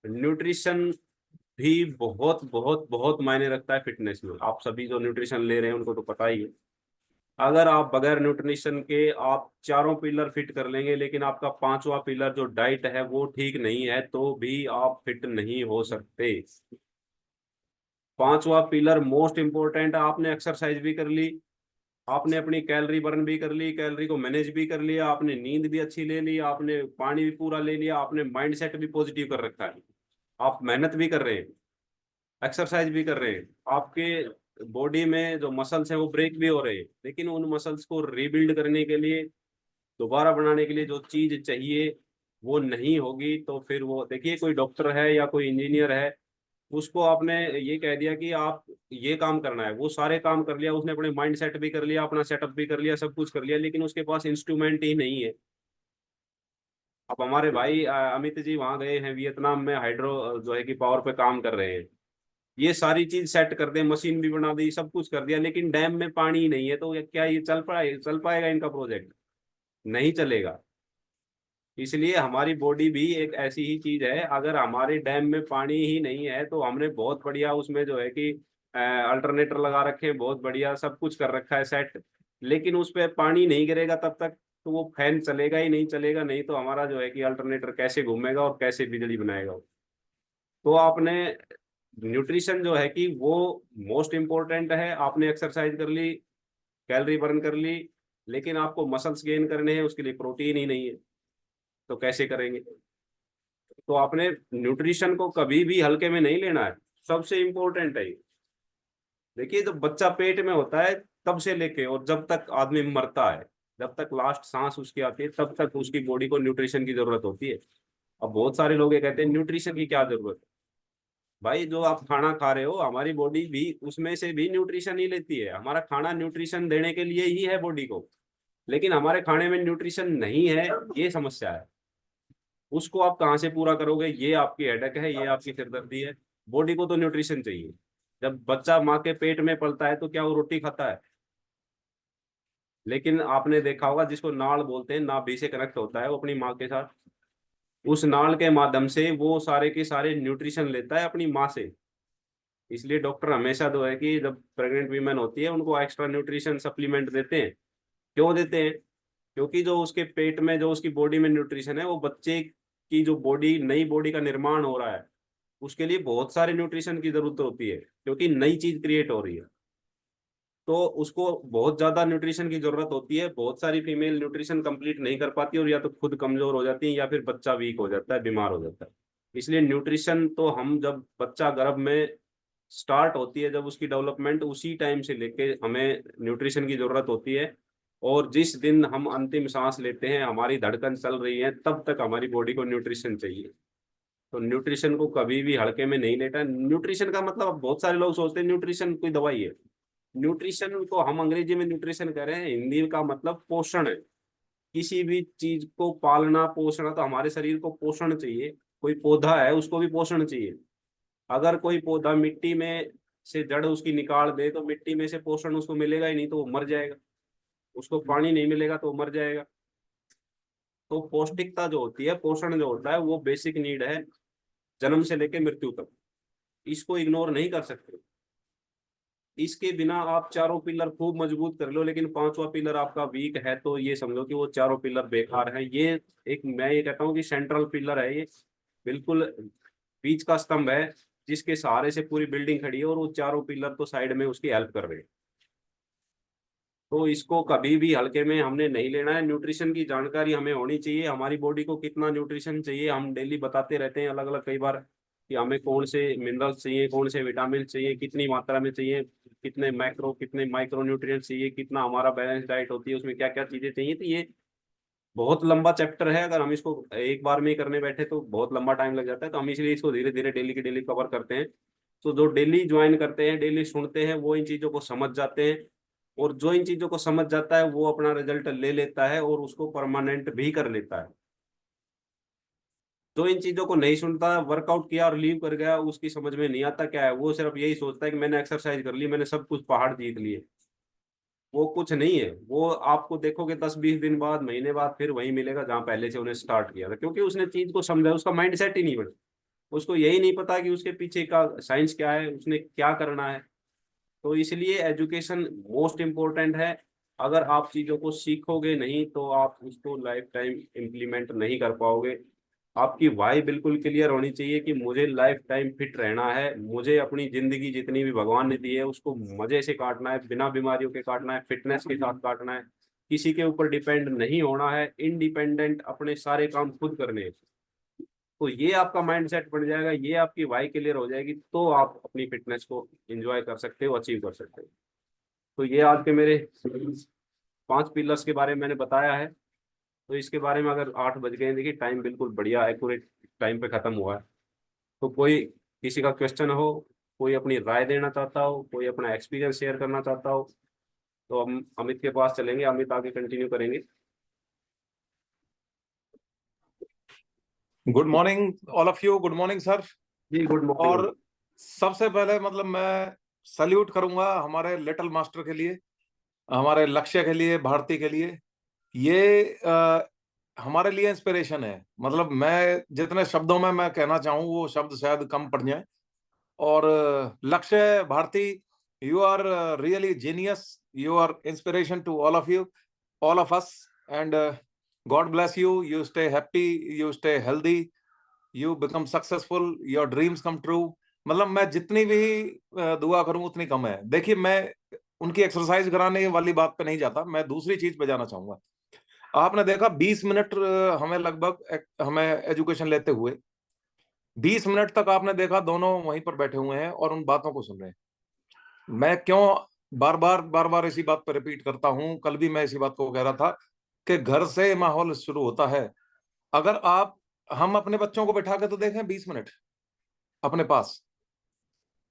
न्यूट्रिशन भी बहुत बहुत बहुत मायने रखता है फिटनेस में। आप सभी जो न्यूट्रिशन ले रहे हैं उनको तो पता ही है। अगर आप बगैर न्यूट्रिशन के आप चारों पिलर फिट कर लेंगे, लेकिन आपका पांचवा पिलर जो डाइट है वो ठीक नहीं है, तो भी आप फिट नहीं हो सकते। पांचवा पिलर मोस्ट इंपॉर्टेंट। आपने एक्सरसाइज भी कर ली, आपने अपनी कैलोरी बर्न भी कर ली, कैलोरी को मैनेज भी कर लिया, आपने नींद भी अच्छी ले ली, आपने पानी भी पूरा ले लिया, आपने माइंड सेट भी पॉजिटिव कर रखा है, आप मेहनत भी कर रहे हैं, एक्सरसाइज भी कर रहे हैं, आपके बॉडी में जो मसल्स हैं वो ब्रेक भी हो रहे हैं, लेकिन उन मसल्स को रीबिल्ड करने के लिए, दोबारा बनाने के लिए जो चीज चाहिए वो नहीं होगी। तो फिर वो देखिए, कोई डॉक्टर है या कोई इंजीनियर है, उसको आपने ये कह दिया कि आप ये काम करना है, वो सारे काम कर लिया, उसने अपने माइंड सेट भी कर लिया, अपना सेटअप भी कर लिया, सब कुछ कर लिया, लेकिन उसके पास इंस्ट्रूमेंट ही नहीं है। अब हमारे भाई अमित जी वहां गए हैं वियतनाम में, हाइड्रो जो है कि पावर पे काम कर रहे हैं, ये सारी चीज सेट कर दे, मशीन भी बना दी, सब कुछ कर दिया, लेकिन डैम में पानी ही नहीं है, तो क्या ये चल पाएगा इनका प्रोजेक्ट? नहीं चलेगा। इसलिए हमारी बॉडी भी एक ऐसी ही चीज है, अगर हमारे डैम में पानी ही नहीं है तो हमने बहुत बढ़िया उसमें जो है कि अल्टरनेटर लगा रखे हैं, बहुत बढ़िया सब कुछ कर रखा है सेट, लेकिन उस पर पानी नहीं गिरेगा तब तक तो वो फैन चलेगा ही नहीं, चलेगा नहीं तो हमारा जो है कि अल्टरनेटर कैसे घूमेगा और कैसे बिजली बनाएगा वो। तो आपने न्यूट्रिशन जो है कि वो मोस्ट इम्पोर्टेंट है। आपने एक्सरसाइज कर ली, कैलोरी बर्न कर ली, लेकिन आपको मसल्स गेन करने हैं, उसके लिए प्रोटीन ही नहीं है, तो कैसे करेंगे? तो आपने न्यूट्रिशन को कभी भी हल्के में नहीं लेना है, सबसे इम्पोर्टेंट है ये। देखिए जब बच्चा पेट में होता है तब से लेके और जब तक आदमी मरता है, जब तक लास्ट सांस उसकी आती है, तब तक उसकी बॉडी को न्यूट्रिशन की जरूरत होती है। अब बहुत सारे लोग ये कहते हैं न्यूट्रिशन की क्या जरूरत है? भाई जो आप खाना खा रहे हो, हमारी बॉडी भी उसमें से भी न्यूट्रिशन ही लेती है। हमारा खाना न्यूट्रिशन देने के लिए ही है बॉडी को, लेकिन हमारे खाने में न्यूट्रिशन नहीं है, ये समस्या है। उसको आप कहाँ से पूरा करोगे? ये आपकी हेडेक है, ये आपकी सिरदर्दी है। बॉडी को तो न्यूट्रिशन चाहिए। जब बच्चा माँ के पेट में पलता है तो क्या वो रोटी खाता है? लेकिन आपने देखा होगा जिसको नाड़ बोलते हैं, नाभि से कनेक्ट होता है वो अपनी माँ के साथ, उस नाड़ के माध्यम से वो सारे के सारे न्यूट्रिशन लेता है अपनी माँ से। इसलिए डॉक्टर हमेशा जो है कि जब प्रेग्नेंट वीमेन होती है उनको एक्स्ट्रा न्यूट्रिशन सप्लीमेंट देते हैं। क्यों देते हैं? क्योंकि जो उसके पेट में, जो उसकी बॉडी में न्यूट्रिशन है, वो बच्चे की जो बॉडी, नई बॉडी का निर्माण हो रहा है, उसके लिए बहुत सारे न्यूट्रिशन की जरूरत होती है, क्योंकि नई चीज क्रिएट हो रही है। तो उसको बहुत ज्यादा न्यूट्रिशन की जरूरत होती है। बहुत सारी फीमेल न्यूट्रिशन कंप्लीट नहीं कर पाती और या तो खुद कमजोर हो जाती है या फिर बच्चा वीक हो जाता है, बीमार हो जाता है। इसलिए न्यूट्रिशन तो हम, जब बच्चा गर्भ में स्टार्ट होती है, जब उसकी डेवलपमेंट, उसी टाइम से लेके हमें न्यूट्रिशन की जरूरत होती है। और जिस दिन हम अंतिम सांस लेते हैं, हमारी धड़कन चल रही है, तब तक हमारी बॉडी को न्यूट्रिशन चाहिए। तो न्यूट्रिशन को कभी भी हल्के में नहीं लेटा। न्यूट्रिशन का मतलब, अब बहुत सारे लोग सोचते हैं न्यूट्रिशन कोई दवाई है। न्यूट्रिशन को हम अंग्रेजी में न्यूट्रिशन कह रहे हैं, हिंदी का मतलब पोषण है। किसी भी चीज को पालना पोषण, तो हमारे शरीर को पोषण चाहिए। कोई पौधा है, उसको भी पोषण चाहिए। अगर कोई पौधा मिट्टी में से जड़ उसकी निकाल दे तो मिट्टी में से पोषण उसको मिलेगा ही नहीं, तो वो मर जाएगा। उसको पानी नहीं मिलेगा तो वो मर जाएगा। तो पौष्टिकता जो होती है, पोषण जो होता है, वो बेसिक नीड है जन्म से लेकर मृत्यु तक। इसको इग्नोर नहीं कर सकते। इसके बिना आप चारों पिलर खूब मजबूत कर लो, लेकिन पांचवा पिलर आपका वीक है, तो ये समझो कि वो चारों पिलर बेकार हैं। ये एक, मैं ये कहता हूँ कि सेंट्रल पिलर है ये, बिल्कुल बीच का स्तंभ है, जिसके सहारे से पूरी बिल्डिंग खड़ी है, और वो चारों पिलर तो साइड में उसकी हेल्प कर रहे हैं। तो इसको कभी भी हल्के में हमने नहीं लेना है। न्यूट्रिशन की जानकारी हमें होनी चाहिए, हमारी बॉडी को कितना न्यूट्रिशन चाहिए हम डेली बताते रहते हैं अलग अलग कई बार, कि हमें कौन से मिनरल्स चाहिए, कौन से विटामिन चाहिए, कितनी मात्रा में चाहिए, कितने मैक्रो कितने माइक्रो न्यूट्रिएंट्स चाहिए, कितना हमारा बैलेंस डाइट होती है, उसमें क्या क्या चीजें चाहिए। तो ये बहुत लंबा चैप्टर है, अगर हम इसको एक बार में ही करने बैठे तो बहुत लंबा टाइम लग जाता है। तो हम इसलिए इसको धीरे धीरे डेली की डेली कवर करते हैं। तो जो डेली ज्वाइन करते हैं, डेली सुनते हैं, वो इन चीजों को समझ जाते हैं। और जो इन चीजों को समझ जाता है वो अपना रिजल्ट ले लेता है और उसको परमानेंट भी कर लेता है। जो इन चीजों को नहीं सुनता, वर्कआउट किया और लीव कर गया, उसकी समझ में नहीं आता क्या है, वो सिर्फ यही सोचता है कि मैंने एक्सरसाइज कर ली, मैंने सब कुछ पहाड़ जीत लिए। वो कुछ नहीं है। वो आपको देखोगे 10-20 दिन बाद, महीने बाद, फिर वही मिलेगा जहां पहले से उन्हें स्टार्ट किया था, क्योंकि उसने चीज को समझा, उसका माइंड सेट ही नहीं बना। उसको यही नहीं पता कि उसके पीछे का साइंस क्या है, उसने क्या करना है। तो इसलिए एजुकेशन मोस्ट इम्पोर्टेंट है। अगर आप चीजों को सीखोगे नहीं तो आप उसको लाइफ टाइम इम्प्लीमेंट नहीं कर पाओगे। आपकी वाई बिल्कुल क्लियर होनी चाहिए कि मुझे लाइफ टाइम फिट रहना है, मुझे अपनी जिंदगी जितनी भी भगवान ने दी है उसको मजे से काटना है, बिना बीमारियों के काटना है, फिटनेस के साथ काटना है। किसी के ऊपर डिपेंड नहीं होना है, इंडिपेंडेंट अपने सारे काम खुद करने हैं। तो ये आपका माइंड सेट बन जाएगा, ये आपकी वाई क्लियर हो जाएगी, तो आप अपनी फिटनेस को एंजॉय कर सकते हो, अचीव कर सकते हो। तो ये आज के मेरे 5 पिलर्स के बारे में मैंने बताया है। तो इसके बारे में अगर 8 बज गए हैं, देखिए टाइम बिल्कुल बढ़िया एक्यूरेट टाइम पे खत्म हुआ है। तो कोई किसी का क्वेश्चन हो, कोई अपनी राय देना चाहता हो, कोई अपना एक्सपीरियंस शेयर करना चाहता हो, तो हम अमित के पास चलेंगे, अमित आगे कंटिन्यू करेंगे। Good morning all of you. Good morning sir. जी गुड और मॉर्निंग। सबसे पहले मतलब मैं सल्यूट करूंगा हमारे लिटिल मास्टर के लिए, हमारे लक्ष्य के लिए, भारती के लिए। ये हमारे लिए इंस्पिरेशन है। मतलब मैं जितने शब्दों में मैं कहना चाहूँ वो शब्द शायद कम पड़ जाए। और Lakshya, Bharti, you are really genius, you are inspiration to all of you, all of us, and God bless you, you stay happy, you stay healthy, you become successful, your dreams come true. मतलब मैं जितनी भी दुआ करूं उतनी कम है। देखिए, मैं उनकी एक्सरसाइज कराने वाली बात पे नहीं जाता, मैं दूसरी चीज पे जाना चाहूंगा। आपने देखा 20 मिनट हमें लगभग हमें एजुकेशन लेते हुए 20 मिनट तक आपने देखा दोनों वहीं पर बैठे हुए हैं और उन बातों को सुन रहे हैं। मैं क्यों बार बार इसी बात पर रिपीट करता हूं, कल भी मैं इसी बात को कह रहा था कि घर से माहौल शुरू होता है। अगर आप हम अपने बच्चों को बैठा के तो देखें 20 मिनट अपने पास,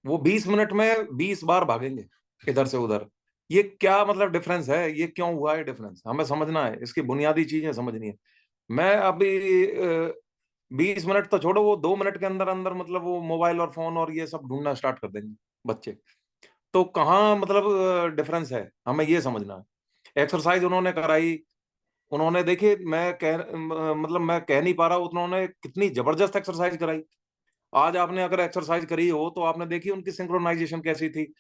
वो 20 मिनट में 20 बार भागेंगे इधर से उधर। ये क्या मतलब डिफरेंस है, ये क्यों हुआ है डिफरेंस, हमें समझना है, इसकी बुनियादी चीजें समझनी है। मैं अभी 20 मिनट तो छोड़ो, वो 2 मिनट के अंदर अंदर मतलब वो मोबाइल और फोन और ये सब ढूंढना स्टार्ट कर देंगे बच्चे। तो कहाँ मतलब डिफरेंस है, हमें ये समझना है। एक्सरसाइज उन्होंने कराई, उन्होंने देखिए, मतलब मैं कह नहीं पा रहा, उन्होंने कितनी जबरदस्त एक्सरसाइज कराई। आज आपने अगर एक्सरसाइज करी हो तो आपने देखी उनकी सिंक्रोनाइजेशन कैसी थी,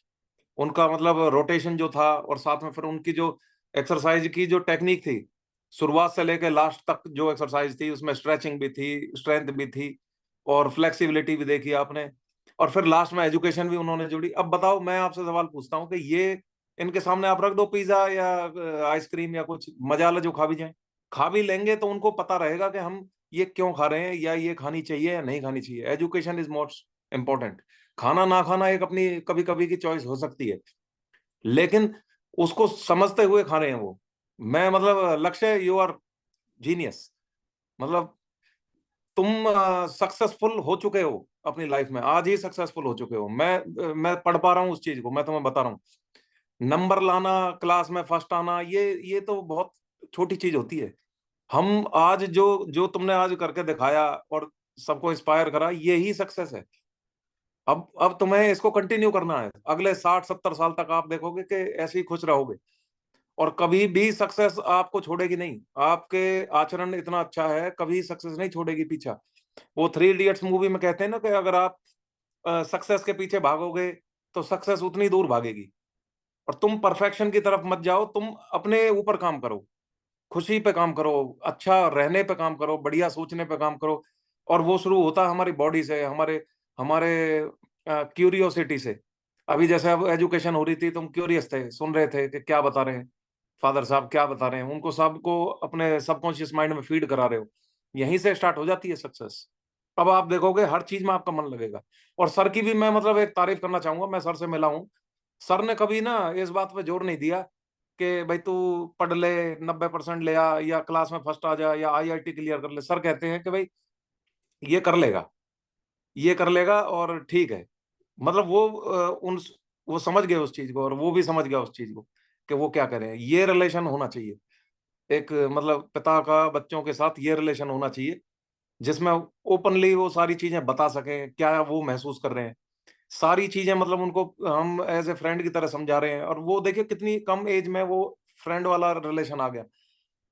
उनका मतलब रोटेशन जो था, और साथ में फिर उनकी जो एक्सरसाइज की जो टेक्निक थी, शुरुआत से लेकर लास्ट तक जो एक्सरसाइज थी उसमें स्ट्रेचिंग भी थी, स्ट्रेंथ भी थी, और फ्लेक्सिबिलिटी भी देखी आपने। और फिर लास्ट में एजुकेशन भी उन्होंने जोड़ी। अब बताओ, मैं आपसे सवाल पूछता हूँ कि ये इनके सामने आप रख दो पिज्जा या आइसक्रीम या कुछ, मजा लो जो खा भी जाए, खा भी लेंगे तो उनको पता रहेगा कि हम ये क्यों खा रहे हैं, या ये खानी चाहिए या नहीं खानी चाहिए। Education is most important. खाना ना खाना एक अपनी कभी कभी की चॉइस हो सकती है, लेकिन उसको समझते हुए खा रहे हैं वो। मैं मतलब लक्ष्य, यू आर जीनियस। मतलब तुम सक्सेसफुल हो चुके हो अपनी लाइफ में, आज ही सक्सेसफुल हो चुके हो। मैं पढ़ पा रहा हूँ उस चीज को, मैं तुम्हें बता रहा हूँ। नंबर लाना, क्लास में फर्स्ट आना, ये तो बहुत छोटी चीज होती है। हम आज जो जो तुमने आज करके दिखाया और सबको इंस्पायर करा, यही सक्सेस है। अब तुम्हें इसको कंटिन्यू करना है, अगले 60-70 साल तक आप देखोगे कि ऐसे ही खुश रहोगे, और कभी भी सक्सेस आपको छोड़ेगी नहीं। आपके आचरण इतना अच्छा है, कभी सक्सेस नहीं छोड़ेगी पीछा। वो 3 इडियट्स मूवी में कहते हैं ना कि अगर आप सक्सेस के पीछे भागोगे तो सक्सेस उतनी दूर भागेगी। और तुम परफेक्शन की तरफ मत जाओ, तुम अपने ऊपर काम करो, खुशी पे काम करो, अच्छा रहने पे काम करो, बढ़िया सोचने पे काम करो। और वो शुरू होता है हमारी बॉडी से, हमारे हमारे क्यूरियोसिटी से। अभी जैसे अब एजुकेशन हो रही थी, तुम क्यूरियस थे, सुन रहे थे कि क्या बता रहे हैं फादर साहब, क्या बता रहे हैं, उनको सबको अपने सबकॉन्शियस माइंड में फीड करा रहे हो। यहीं से स्टार्ट हो जाती है सक्सेस। अब आप देखोगे हर चीज में आपका मन लगेगा। और सर की भी मैं मतलब एक तारीफ करना चाहूंगा, मैं सर से मिला हूँ। सर ने कभी ना इस बात पे जोर नहीं दिया कि भाई तू पढ़ ले, 90% ले आ, या क्लास में फर्स्ट आ जा, या आईआईटी क्लियर कर ले। सर कहते हैं कि भाई ये कर लेगा, ये कर लेगा और ठीक है। मतलब वो वो समझ गए उस चीज को, और वो भी समझ गया उस चीज को कि वो क्या करें। ये रिलेशन होना चाहिए एक, मतलब पिता का बच्चों के साथ ये रिलेशन होना चाहिए, जिसमें ओपनली वो सारी चीजें बता सकें, क्या वो महसूस कर रहे हैं, सारी चीजें मतलब उनको हम एज ए फ्रेंड की तरह समझा रहे हैं। और वो देखिए कितनी कम एज में वो फ्रेंड वाला रिलेशन आ गया।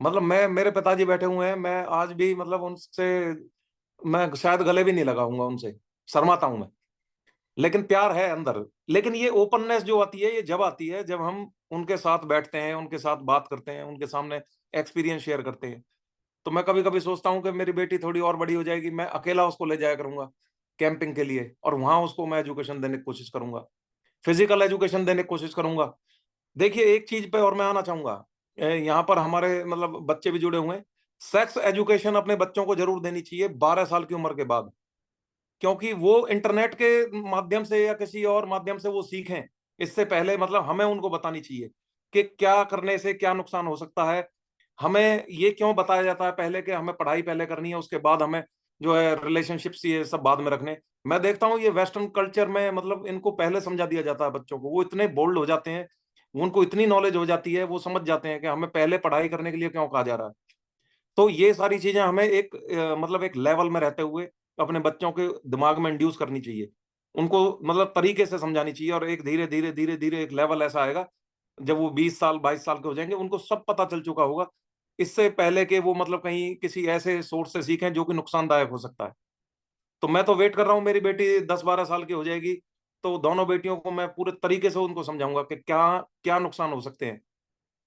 मतलब मैं, मेरे पिताजी बैठे हुए हैं, मैं आज भी मतलब उनसे, मैं शायद गले भी नहीं लगाऊंगा उनसे, शर्माता हूं मैं, लेकिन प्यार है अंदर। लेकिन ये ओपननेस जो आती है, ये जब आती है जब हम उनके साथ बैठते हैं, उनके साथ बात करते हैं, उनके सामने एक्सपीरियंस शेयर करते हैं। तो मैं कभी कभी सोचता हूँ कि मेरी बेटी थोड़ी और बड़ी हो जाएगी, मैं अकेला उसको ले जाया करूंगा कैंपिंग के लिए, और वहां उसको मैं एजुकेशन देने की कोशिश करूंगा, फिजिकल एजुकेशन देने की कोशिश करूंगा। देखिए एक चीज पे और मैं आना चाहूंगा, यहाँ पर हमारे मतलब बच्चे भी जुड़े हुए हैं। सेक्स एजुकेशन अपने बच्चों को जरूर देनी चाहिए 12 साल की उम्र के बाद, क्योंकि वो इंटरनेट के माध्यम से या किसी और माध्यम से वो सीखें। इससे पहले मतलब हमें उनको बतानी चाहिए कि क्या करने से क्या नुकसान हो सकता है। हमें ये क्यों बताया जाता है पहले कि हमें पढ़ाई पहले करनी है, उसके बाद हमें जो है रिलेशनशिप्स ये सब बाद में रखने। मैं देखता हूँ ये वेस्टर्न कल्चर में मतलब इनको पहले समझा दिया जाता है बच्चों को, वो इतने बोल्ड हो जाते हैं, उनको इतनी नॉलेज हो जाती है, वो समझ जाते हैं कि हमें पहले पढ़ाई करने के लिए क्यों कहा जा रहा है। तो ये सारी चीजें हमें एक मतलब एक लेवल में रहते हुए अपने बच्चों के दिमाग में इंड्यूस करनी चाहिए। उनको मतलब तरीके से समझानी चाहिए, और एक धीरे धीरे धीरे धीरे एक लेवल ऐसा आएगा जब वो 20 साल 22 साल के हो जाएंगे, उनको सब पता चल चुका होगा, इससे पहले कि वो मतलब कहीं किसी ऐसे सोर्स से सीखें जो कि नुकसानदायक हो सकता है। तो मैं तो वेट कर रहा हूँ, मेरी बेटी 10-12 साल की हो जाएगी, तो दोनों बेटियों को मैं पूरे तरीके से उनको समझाऊंगा कि क्या क्या नुकसान हो सकते हैं,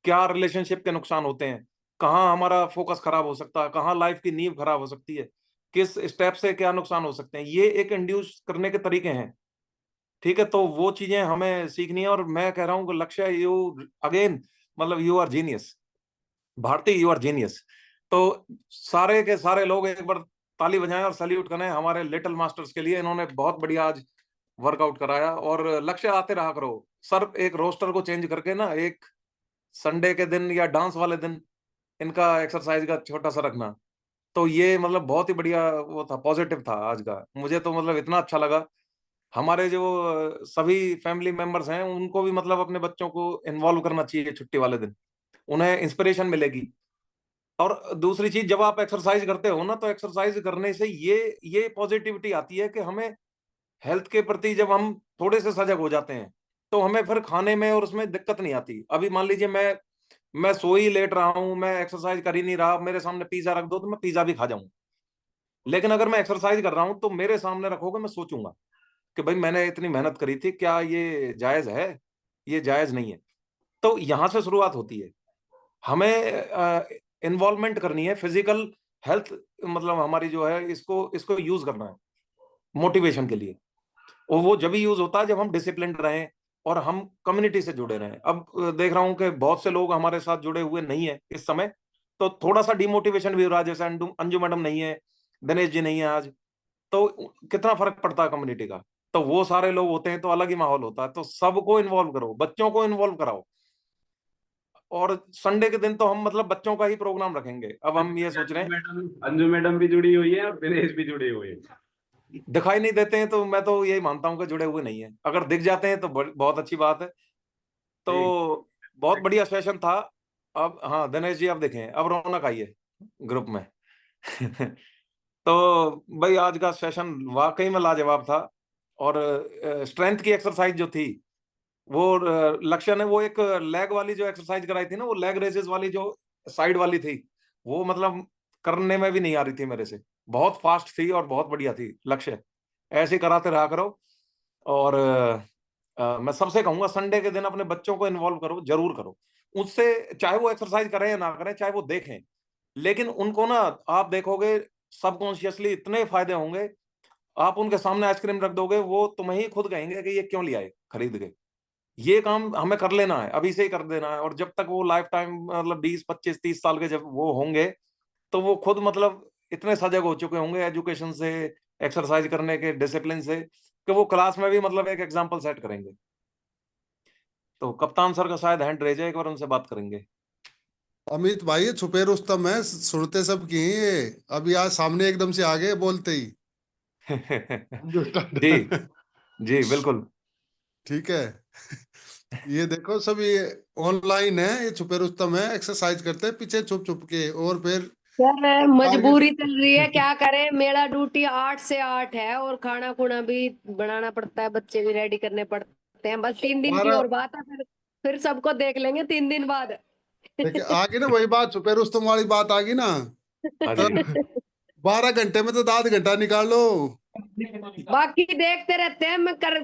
क्या रिलेशनशिप के नुकसान होते हैं, कहाँ हमारा फोकस खराब हो सकता है, कहाँ लाइफ की नींव खराब हो सकती है, किस स्टेप से क्या नुकसान हो सकते हैं। ये एक इंड्यूस करने के तरीके हैं, ठीक है। तो वो चीजें हमें सीखनी है, और मैं कह रहा हूँ कि लक्ष्य, यू अगेन, मतलब you are genius, Bharti, you are genius. तो सारे के सारे लोग एक बार ताली बजाएं और सैल्यूट करें हमारे लिटिल मास्टर्स के लिए, इन्होंने बहुत बढ़िया आज वर्कआउट कराया। और लक्ष्य, आते रहा करो सर, एक रोस्टर को चेंज करके ना, एक संडे के दिन या डांस वाले दिन इनका एक्सरसाइज का छोटा सा रखना। तो ये मतलब बहुत ही बढ़िया वो था, पॉजिटिव था आज का, मुझे तो मतलब इतना अच्छा लगा। हमारे जो सभी फैमिली मेंबर्स हैं उनको भी मतलब अपने बच्चों को इन्वॉल्व करना चाहिए छुट्टी वाले दिन, उन्हें इंस्पिरेशन मिलेगी। और दूसरी चीज, जब आप एक्सरसाइज करते हो ना, तो एक्सरसाइज करने से ये पॉजिटिविटी आती है कि हमें हेल्थ के प्रति जब हम थोड़े से सजग हो जाते हैं, तो हमें फिर खाने में और उसमें दिक्कत नहीं आती। अभी मान लीजिए मैं सो ही लेट रहा हूं, मैं एक्सरसाइज कर ही नहीं रहा, मेरे सामने पिज्जा रख दो तो मैं पिज्जा भी खा जाऊं। लेकिन अगर मैं एक्सरसाइज कर रहा हूं तो मेरे सामने रखोगे, मैं सोचूंगा कि भाई मैंने इतनी मेहनत करी थी, क्या ये जायज है, ये जायज नहीं है। तो यहां से शुरुआत होती है, हमें इन्वॉल्वमेंट करनी है, फिजिकल हेल्थ मतलब हमारी जो है, इसको इसको यूज करना है मोटिवेशन के लिए। और वो जब भी यूज होता है जब हम डिसिप्लिन रहें और हम कम्युनिटी से जुड़े रहें। अब देख रहा हूं कि बहुत से लोग हमारे साथ जुड़े हुए नहीं है इस समय, तो थोड़ा सा डिमोटिवेशन भी हो रहा है, जैसे अंजू मैडम नहीं है, दिनेश जी नहीं है आज, तो कितना फर्क पड़ता है कम्युनिटी का। तो वो सारे लोग होते हैं तो अलग ही माहौल होता है। तो सबको इन्वॉल्व करो, बच्चों को इन्वॉल्व कराओ। और संडे के दिन तो हम मतलब बच्चों का ही प्रोग्राम रखेंगे, अब हम ये सोच रहे हैं। अंजू मैडम भी जुड़ी हुई है और दिनेश भी जुड़े हुए हैं। दिखाई नहीं देते हैं तो मैं तो यही मानता हूं कि जुड़े हुए नहीं है, अगर दिख जाते हैं तो बहुत अच्छी बात है। ठीक। तो बहुत बढ़िया सेशन था। अब हाँ दिनेश जी, अब देखें, अब रौनक आई है ग्रुप में। तो भाई आज का सेशन वाकई में लाजवाब था। और स्ट्रेंथ की एक्सरसाइज जो थी, वो लक्ष्य ने वो एक लेग वाली जो एक्सरसाइज कराई थी ना, वो लेग रेसेस वाली जो साइड वाली थी, वो मतलब करने में भी नहीं आ रही थी मेरे से, बहुत फास्ट थी और बहुत बढ़िया थी। लक्ष्य, ऐसे ही कराते रहा करो। और मैं सबसे कहूंगा संडे के दिन अपने बच्चों को इन्वॉल्व करो, जरूर करो। उससे चाहे वो एक्सरसाइज करें या ना करें, चाहे वो देखें, लेकिन उनको ना, आप देखोगे सबकॉन्शियसली इतने फायदे होंगे। आप उनके सामने आइसक्रीम रख दोगे, वो तुम्हें ही खुद कहेंगे कि ये क्यों लिया है खरीद के। ये काम हमें कर लेना है, अभी से ही कर देना है। और जब तक वो लाइफ टाइम मतलब 20 25 30 साल के जब वो होंगे, तो वो खुद मतलब इतने सजग हो चुके होंगे एजुकेशन से, एक्सरसाइज करने के डिसिप्लिन से, कि वो क्लास में भी मतलब एक एग्जाम्पल सेट करेंगे। तो कप्तान सर का शायद हैंड रेज है, एक बार उनसे बात करेंगे। अमित भाई, ये छुपे रुस्तम है, सुनते सब की हैं ये। अभी आज सामने एकदम से आ गए बोलते ही। जो जी, start- जी बिल्कुल। ठीक है। ये देखो सब, ये ऑनलाइन है, ये छुपे रुस्तम है, एक्सरसाइज करते हैं पीछे छुप छुप के, और फिर यार टारगेट। मजबूरी चल रही है, क्या करें, मेरा ड्यूटी 8 से 8 है और खाना खुना भी बनाना पड़ता है, बच्चे भी रेडी करने पड़ते हैं। बस 3 दिन की 12 और बात है, फिर सबको देख लेंगे 3 दिन बाद। देखिए आ गई ना वही बात, छुपे रुस्तम वाली बात आ गई ना। हाँ तो जी। 12 घंटे में तो आध घंटा निकाल लो। बाकी देखते रहते हैं, मैं कर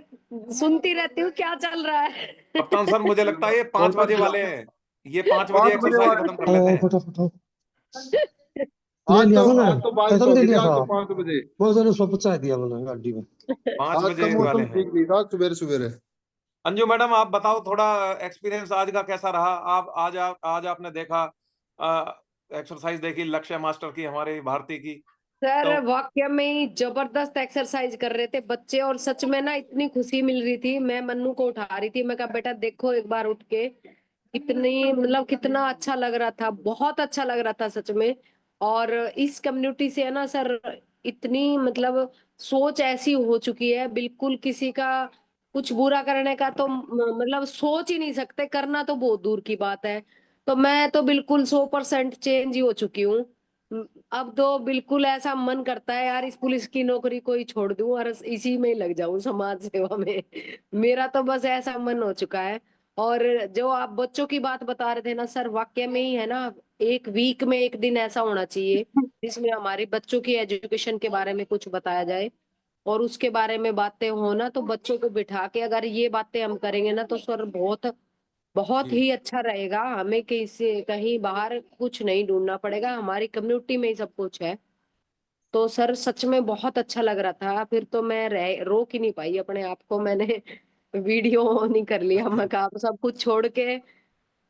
सुनती रहती हूँ क्या चल रहा है। कप्तान सर, मुझे लगता है ये और 5 बजे बस वाले हैं, ये 5 बजे 5 बजे एक्सरसाइज वाले खत्म कर लेते हैं। फटाफट ले आज लिया तो मैंने, आज तो बारिश खत्म हो दे गई थी, लिया आज था। तो 5 बजे। बहुत सारे उसमें पहुंचा दिया मैंने गाड़ी में। पांच आज का बजे वाले मौसम हैं। ठीक नहीं था, सुबह सुबह। अंजू मैडम, आप बताओ थोड़ा, एक्सपीरियंस आज का कैसा रहा? आज आपने देखा, एक्सरसाइज देखी लक्ष्य मास्टर की, हमारे भारती की। तो सर वाकई में ही जबरदस्त एक्सरसाइज कर रहे थे बच्चे, और सच में ना इतनी खुशी मिल रही थी। मैं मन्नू को उठा रही थी, मैं कहा बेटा देखो एक बार उठ के, इतनी मतलब कितना अच्छा लग रहा था, बहुत अच्छा लग रहा था सच में। और इस कम्युनिटी से है ना सर, इतनी मतलब सोच ऐसी हो चुकी है, बिल्कुल किसी का कुछ बुरा करने का तो मतलब सोच ही नहीं सकते, करना तो बहुत दूर की बात है। तो मैं तो बिल्कुल 100% चेंज ही हो चुकी हूँ। अब तो बिल्कुल ऐसा मन करता है यार, इस पुलिस की नौकरी को ही छोड़ दूं और इसी में ही लग जाऊं, समाज सेवा में। मेरा तो बस ऐसा मन हो चुका है। और जो आप बच्चों की बात बता रहे थे ना सर, वाकई में ही है ना, एक वीक में एक दिन ऐसा होना चाहिए जिसमें हमारे बच्चों की एजुकेशन के बारे में कुछ बताया जाए और उसके बारे में बातें हो ना, तो बच्चों को बिठा के अगर ये बातें हम करेंगे ना तो सर बहुत बहुत जी ही अच्छा रहेगा। हमें किसी कहीं बाहर कुछ नहीं ढूंढना पड़ेगा, हमारी कम्युनिटी में ही सब कुछ है। तो सर सच में बहुत अच्छा लग रहा था, फिर तो मैं रोक ही नहीं पाई अपने आप को, मैंने वीडियो ऑन ही कर लिया। मैं कहा अब सब कुछ छोड़ के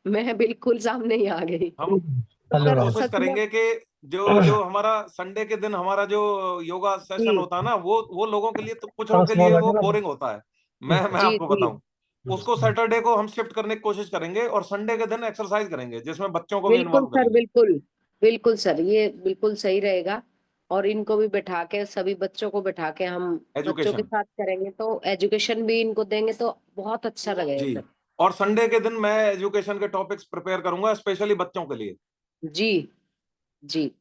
मैं बिल्कुल सामने ही आ गई। हम तो हम हेलो सर राज। कोशिश सच में करेंगे कि जो जो हमारा संडे के दिन हमारा जो योगा सेशन जी होता है ना, वो लोगों के लिए तो कुछ लोगों हाँ के सामान लिए आ वो गया ना। बोरिंग होता है। मैं जी आपको जी बताऊं, उसको सैटरडे को हम शिफ्ट करने की कोशिश करेंगे और संडे के दिन एक्सरसाइज करेंगे जिसमें बच्चों को भी बिल्कुल इन्वॉल्व सर, करेंगे। बिल्कुल बिल्कुल सर, ये बिल्कुल सही रहेगा। और इनको भी बैठा के, सभी बच्चों को बैठा के हम बच्चों के एजुकेशन। साथ करेंगे तो एजुकेशन भी इनको देंगे तो बहुत अच्छा लगेगा जी। सर। और संडे के दिन मैं एजुकेशन के टॉपिक्स प्रिपेयर करूंगा स्पेशली बच्चों के लिए। जी जी।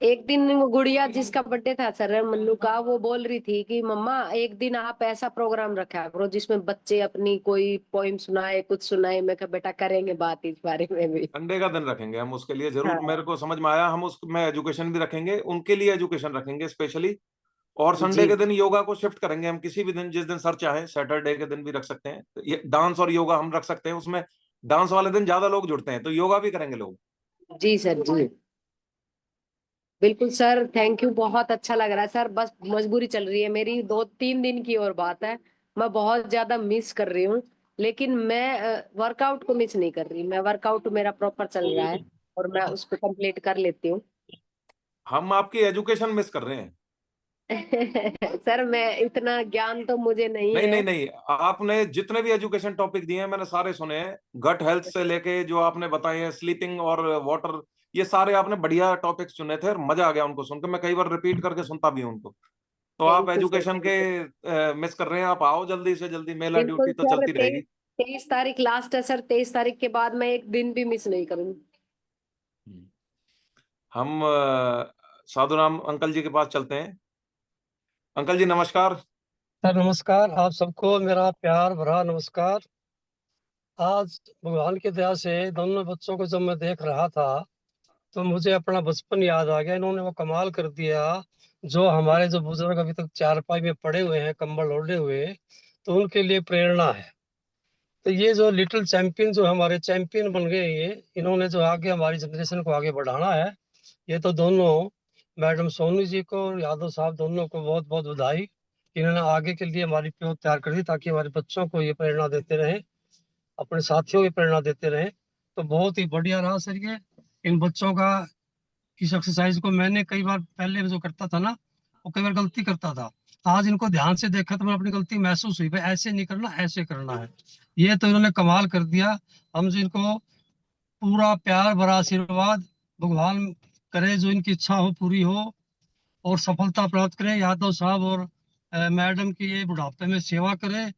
एक दिन वो गुड़िया जिसका बर्थडे था सर मन्नू का, वो बोल रही थी कि मम्मा एक दिन आप ऐसा प्रोग्राम रखा करो जिसमें बच्चे अपनी कोई पोइम सुनाए, कुछ सुनाए। मैं कहा बेटा करेंगे बात इस बारे में भी। संडे का दिन रखेंगे हम उसके लिए जरूर, हाँ मेरे को समझ में आया। हम उसमें एजुकेशन भी रखेंगे, उनके लिए एजुकेशन रखेंगे स्पेशली। और संडे जी के दिन योगा को शिफ्ट करेंगे हम किसी भी दिन, जिस दिन सर चाहे। सैटरडे के दिन भी रख सकते हैं, तो ये डांस और योगा हम रख सकते हैं उसमें। डांस वाले दिन ज्यादा लोग जुड़ते हैं तो योगा भी करेंगे लोग। जी सर जी। बिल्कुल सर, थैंक यू, बहुत अच्छा लग रहा है सर। बस मजबूरी चल रही है मेरी, 2-3 दिन की और बात है। मैं बहुत ज्यादा मिस कर रही हूँ, लेकिन मैं वर्कआउट को मिस नहीं कर रही। मैं वर्कआउट मेरा प्रॉपर चल रहा है और मैं उसको कंप्लीट कर लेती हूँ। हम आपकी एजुकेशन मिस कर रहे हैं। सर मैं इतना ज्ञान तो मुझे नहीं नहीं नहीं है। नहीं, आपने जितने भी एजुकेशन टॉपिक दिए हैं मैंने सारे सुने हैं। गट हेल्थ से लेके जो आपने बताए हैं, स्लीपिंग और वाटर, ये सारे आपने बढ़िया टॉपिक्स चुने थे और मजा आ गया उनको सुनकर। मैं कई बार रिपीट करके सुनता भी हूं उनको। तो आप thank you sir, education thank you. के मिस कर रहे हैं। आप आओ जल्दी से जल्दी, मेला बिल्कुल ड्यूटी तो सर, चलती रहेगी। 23 तारीख लास्ट है सर, 23 तारीख के बाद मैं एक दिन भी मिस नहीं करूंगी। हम साधुराम अंकल जी के पास चलते हैं। अंकल जी नमस्कार। सर नमस्कार, आप सबको मेरा प्यार भरा नमस्कार। आज भगवान की दया से दोनों बच्चों को जब मैं देख रहा था तो मुझे अपना बचपन याद आ गया। इन्होंने वो कमाल कर दिया। जो हमारे जो बुजुर्ग अभी तक चारपाई में पड़े हुए हैं कंबल ओढ़े हुए, तो उनके लिए प्रेरणा है। तो ये जो लिटिल चैंपियन जो हमारे चैंपियन बन गए, ये इन्होंने जो आगे हमारी जनरेशन को आगे बढ़ाना है। ये तो दोनों मैडम सोनू जी को और यादव साहब दोनों को बहुत बहुत बधाई। इन्होंने आगे के लिए हमारी प्योर तैयार कर दी ताकि हमारे बच्चों को ये प्रेरणा देते रहे, अपने साथियों की प्रेरणा देते रहे। तो बहुत ही बढ़िया रहा सर ये। इन बच्चों का इस एक्सरसाइज को मैंने कई बार पहले जो करता था ना, वो कई बार गलती करता था। आज इनको ध्यान से देखा तो मैं अपनी गलती महसूस हुई, भाई ऐसे नहीं करना, ऐसे करना है। ये तो इन्होंने कमाल कर दिया। हम जो इनको पूरा प्यार भरा आशीर्वाद, भगवान करे जो इनकी इच्छा हो पूरी हो और सफलता प्राप्त करें। यादव साहब और मैडम की ये बुढ़ापे में सेवा करें।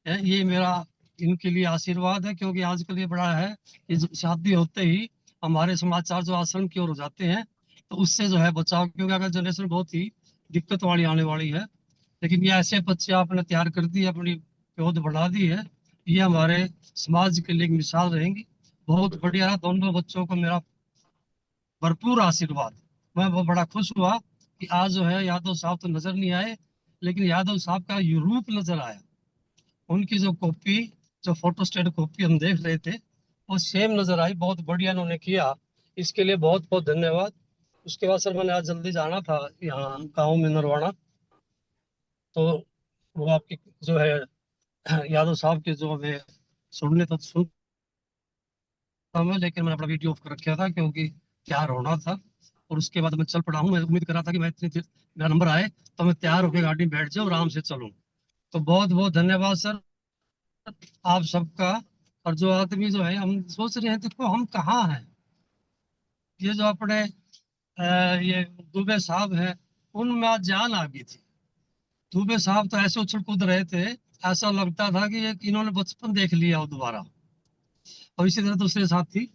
ये मेरा इनके लिए आशीर्वाद है, क्योंकि आजकल ये बड़ा है कि शादी होते ही हमारे समाचार जो आश्रम की ओर हो जाते हैं, तो उससे जो है बचाव, क्योंकि अगर जनरेशन बहुत ही दिक्कत वाली आने वाली है। लेकिन ये ऐसे बच्चे आपने तैयार कर दी, अपनी पौध बढ़ा दी है। ये हमारे समाज के लिए एक मिसाल रहेंगी। बहुत बढ़िया रहा। दोनों बच्चों को मेरा भरपूर आशीर्वाद। मैं वो बड़ा खुश हुआ कि आज जो है यादव साहब तो नजर नहीं आए, लेकिन यादव साहब का ये रूप नजर आया। उनकी जो कॉपी, जो फोटो स्टेट कॉपी हम देख रहे थे, वो सेम नजर आई। बहुत बढ़िया उन्होंने किया, इसके लिए बहुत बहुत धन्यवाद। उसके बाद सर मैंने आज जल्दी जाना था यहाँ गाँव में नरवाना। तो वो आपकी जो है यादव साहब के जो मैं सुनने तो सुनता मैं, लेकिन मैंने अपना वीडियो ऑफ कर रखा था क्योंकि तैयार होना था। और उसके बाद मैं चल पड़ा हूँ। मैं उम्मीद कर रहा था कि मैं इतनी देर मेरा नंबर आए तो मैं तैयार होकर गाड़ी में बैठ जाऊँ, आराम से चलूँ। तो बहुत बहुत धन्यवाद सर आप सबका। और जो आदमी जो है, हम सोच रहे हैं देखो हम कहाँ हैं। ये जो अपने ये दुबे साहब हैं, उनमें आज जान आ गई थी। दुबे साहब तो ऐसे उछल कूद रहे थे, ऐसा लगता था कि इन्होंने बचपन देख लिया हो दोबारा। और इसी तरह दूसरे साथी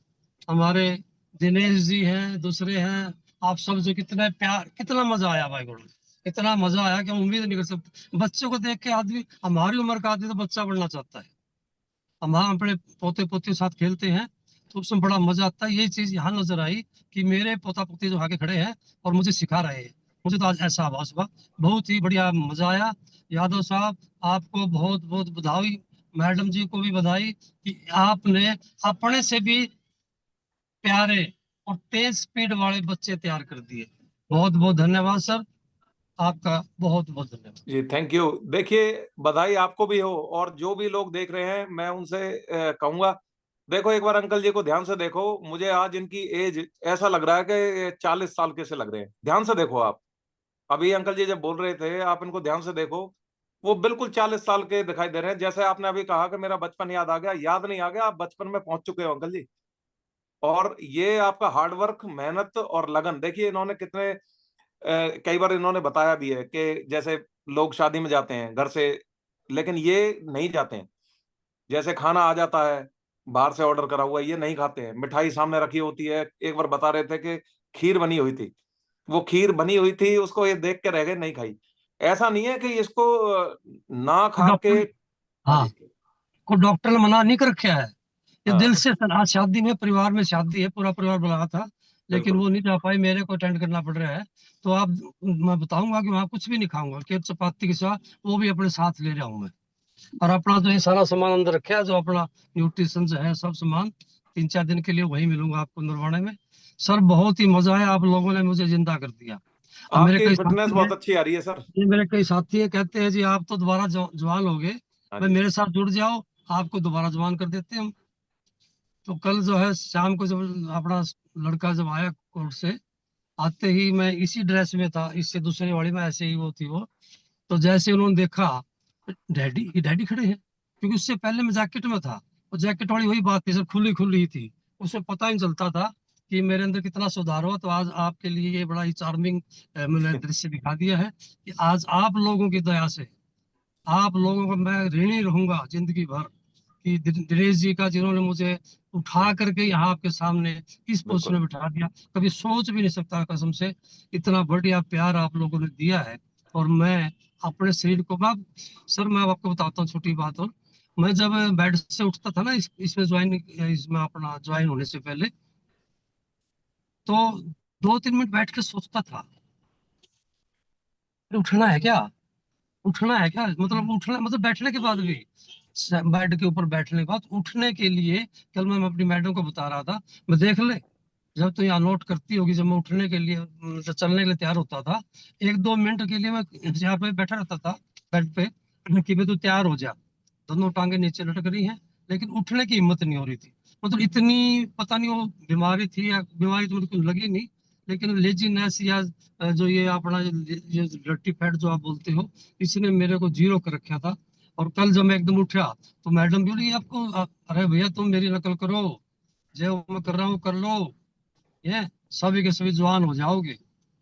हमारे दिनेश जी हैं, दूसरे हैं, आप सब जो कितने प्यार, कितना मजा आया भाई गुरु, इतना मजा आया कि हम उम्मीद नहीं कर सकते। बच्चों को देख के आदमी, हमारी उम्र का आदमी तो बच्चा बनना चाहता है। हम हाँ अपने पोते पोते के साथ खेलते हैं तो उसमें बड़ा मजा आता है। ये चीज यहाँ नजर आई कि मेरे पोता पोती जो आगे खड़े हैं और मुझे सिखा रहे हैं, मुझे तो आज ऐसा आभास हुआ। बहुत ही बढ़िया मजा आया। यादव साहब, आपको बहुत बहुत बधाई, मैडम जी को भी बधाई कि आपने अपने से भी प्यारे और तेज स्पीड वाले बच्चे तैयार कर दिए। बहुत बहुत धन्यवाद सर, आपका बहुत बहुत धन्यवाद। जी थैंक यू। देखिए, बधाई आपको भी हो, और जो भी लोग देख रहे हैं मैं उनसे कहूंगा, देखो एक बार अंकल जी को ध्यान से देखो। मुझे आज इनकी एज ऐसा लग रहा है कि 40 साल के से लग रहे हैं। ध्यान से देखो आप, अभी अंकल जी जब बोल रहे थे, आप इनको ध्यान से देखो, वो बिल्कुल 40 साल के दिखाई दे रहे हैं। जैसे आपने अभी कहा कि मेरा बचपन याद आ गया, याद नहीं आ गया, आप बचपन में पहुंच चुके हो अंकल जी। और ये आपका हार्डवर्क, मेहनत और लगन, देखिए इन्होंने कितने कई बार इन्होंने बताया भी है कि जैसे लोग शादी में जाते हैं घर से, लेकिन ये नहीं जाते हैं। जैसे खाना आ जाता है बाहर से ऑर्डर करा हुआ, ये नहीं खाते हैं। मिठाई सामने रखी होती है, एक बार बता रहे थे कि खीर बनी हुई थी, वो खीर बनी हुई थी, उसको ये देख के रह गए, नहीं खाई। ऐसा नहीं है कि इसको ना को खा के। डॉक्टर, हाँ हाँ, जी। को डॉक्टर ने मना नहीं कर रखा है। ये दिल हाँ से आज शादी में, परिवार में शादी है, पूरा परिवार बुलाया था लेकिन बिल्कुल। वो नहीं जा पाई, मेरे को अटेंड करना पड़ रहा है। तो आप, मैं बताऊंगा कि वहाँ कुछ भी नहीं खाऊंगा, केवल चपाती के साथ, वो भी अपने साथ ले जाऊं मैं। और अपना जो ये सारा सामान अंदर रखा है, जो अपना न्यूट्रिशन है, सब सामान 3-4 दिन के लिए वहीं मिलूंगा आपको नरवाने में। सर बहुत ही मजा आया, आप लोगों ने मुझे जिंदा कर दिया। अब मेरे आपकी कई फिटनेस साथी हैं, बहुत अच्छी आ रही है सर। ये मेरे कई साथी है, कहते हैं जी आप तो दोबारा जवान हो गए, हाँ भाई जी। मेरे साथ जुड़ जाओ, आपको दोबारा जवान कर देते हैं हम। तो कल जो है शाम को जब अपना लड़का जब आया कोर्ट से, आते ही मैं इसी ड्रेस में था, इससे दूसरे वाली में, ऐसे ही वो थी वो। तो जैसे उन्होंने देखा, डैडी, ये डैडी खड़े हैं, क्योंकि उससे पहले मैं जैकेट में था। और जैकेट वाली वही बात थी सर, खुली खुली ही थी, उससे पता ही नहीं चलता था कि मेरे अंदर कितना सुधार हुआ। तो आज आपके लिए ये बड़ा ही चार्मिंग मैंने दृश्य दिखा दिया है कि आज आप लोगों की दया से, आप लोगों को मैं ऋणी रहूंगा जिंदगी भर, कि दिनेश जी का, जिन्होंने मुझे उठा करके यहाँ आपके सामने इस पोजीशन बिल्कुल। में बिठा दिया। कभी सोच भी नहीं सकता कसम से, इतना बढ़िया प्यार आप लोगों ने दिया है। और मैं अपने शरीर को, मैं, सर मैं आपको बताता हूँ छोटी बात। और मैं जब बेड से उठता था ना, इसमें ज्वाइन, इसमें अपना ज्वाइन होने से पहले, तो 2-3 मिनट बैठ के सोचता था, उठना है क्या, उठना है क्या, मतलब उठना, मतलब बैठने के बाद भी, बेड के ऊपर बैठने के बाद उठने के लिए। कल मैं अपनी मैडम को बता रहा था, मैं देख ले, जब तो यहाँ नोट करती होगी, जब मैं उठने के लिए, जब चलने के लिए तैयार होता था, 1-2 मिनट के लिए मैं यहाँ पे बैठा रहता था बेड पे, कि भाई तू तैयार हो जा, दोनों टांगे नीचे लटक रही हैं, लेकिन उठने की हिम्मत नहीं हो रही थी। मतलब इतनी, पता नहीं वो बीमारी थी या बीमारी तो मुझे कुछ लगी नहीं, लेकिन लेजीनेस या जो ये अपना ये रट्टी फैट जो आप बोलते हो, इसने मेरे को जीरो कर रखा था। और कल जब मैं एकदम उठा, तो मैडम बोली आपको, अरे भैया तुम मेरी नकल करो, जो मैं कर रहा हूँ कर लो, ये सभी के सभी जवान हो जाओगे।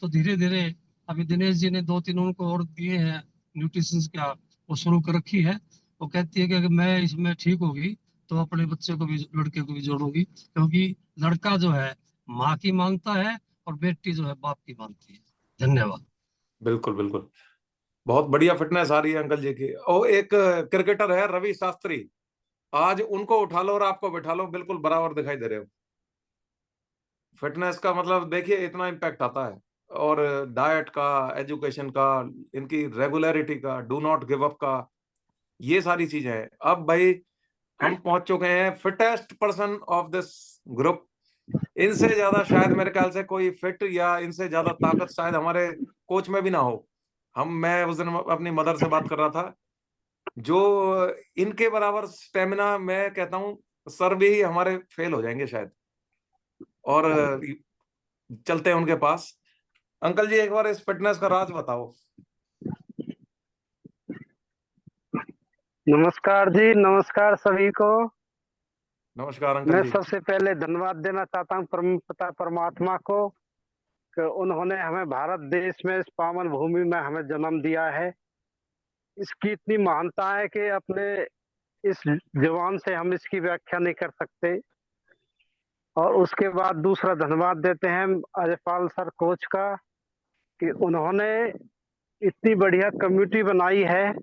तो धीरे धीरे अभी दिनेश जी ने 2-3 उनको और दिए हैं न्यूट्रिशन का, वो शुरू कर रखी है। वो कहती है कि अगर मैं इसमें ठीक होगी तो अपने बच्चे को भी, लड़के को भी जोड़ूंगी, क्योंकि लड़का जो है माँ की मानता है और बेटी जो है बाप की मानती है। धन्यवाद। बिल्कुल बिल्कुल। बहुत बढ़िया फिटनेस आ रही है अंकल जी की। और एक क्रिकेटर है रवि शास्त्री, आज उनको उठा लो और आपको बैठा लो, बिल्कुल बराबर दिखाई दे रहे हो। फिटनेस का मतलब देखिए इतना इम्पैक्ट आता है। और डाइट का, एजुकेशन का, इनकी रेगुलरिटी का, डू नॉट गिव अप का, ये सारी चीजें हैं। अब भाई हम पहुंच चुके हैं fittest person of this group. इनसे ज्यादा शायद मेरे ख्याल से कोई फिट, या इनसे ज्यादा ताकत शायद हमारे कोच में भी ना हो। मैं उस दिन अपनी मदर से बात कर रहा था, जो इनके बराबर स्टेमिना, मैं कहता हूँ सर भी हमारे फेल हो जाएंगे शायद। और चलते हैं उनके पास। अंकल जी एक बार इस फिटनेस का राज बताओ। नमस्कार जी, नमस्कार सभी को। नमस्कार अंकल मैं जी। सबसे पहले धन्यवाद देना चाहता हूँ परम पिता परमात्मा को, कि उन्होंने हमें भारत देश में, इस पावन भूमि में हमें जन्म दिया है। इसकी इतनी महानता है कि अपने इस जुबान से हम इसकी व्याख्या नहीं कर सकते। और उसके बाद दूसरा धन्यवाद देते हैं अजयपाल सर कोच का कि उन्होंने इतनी बढ़िया कम्युनिटी बनाई है।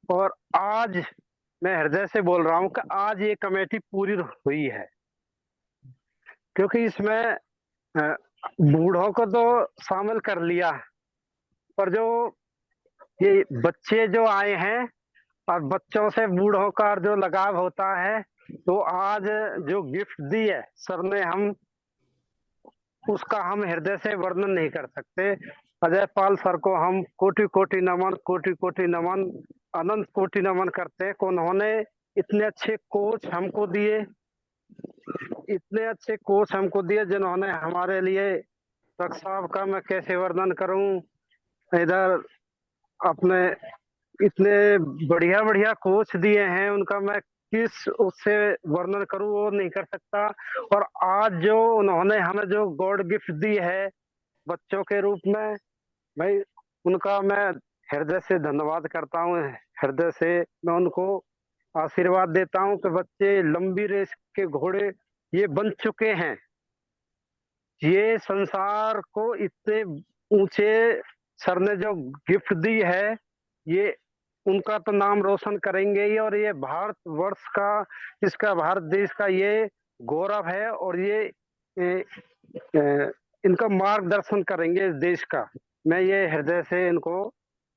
और आज मैं हृदय से बोल रहा हूं कि आज ये कमेटी पूरी हुई है, क्योंकि इसमें बूढ़ों को तो शामिल कर लिया, पर जो ये बच्चे जो आए हैं और बच्चों से बूढ़ों का जो लगाव होता है, तो आज जो गिफ्ट दी है सर ने, हम उसका हम हृदय से वर्णन नहीं कर सकते। अजय पाल सर को हम कोटि कोटि नमन, अनंत कोटि नमन करते हैं कि उन्होंने इतने अच्छे कोच हमको दिए, जिन्होंने हमारे लिए रख साहब का मैं कैसे वर्णन करूं, इधर अपने इतने बढ़िया बढ़िया कोच दिए हैं, उनका मैं किस उससे वर्णन करूं वो नहीं कर सकता। और आज जो उन्होंने हमें जो गॉड गिफ्ट दी है बच्चों के रूप में, भाई उनका मैं हृदय से धन्यवाद करता हूं। हृदय से मैं उनको आशीर्वाद देता हूं कि बच्चे लंबी रेस के घोड़े ये बन चुके हैं, ये संसार को इतने ऊंचे सर ने जो गिफ्ट दी है, ये उनका तो नाम रोशन करेंगे ही, और ये भारत वर्ष का, इसका भारत देश का ये गौरव है, और ये इनका मार्गदर्शन करेंगे इस देश का। मैं ये हृदय से इनको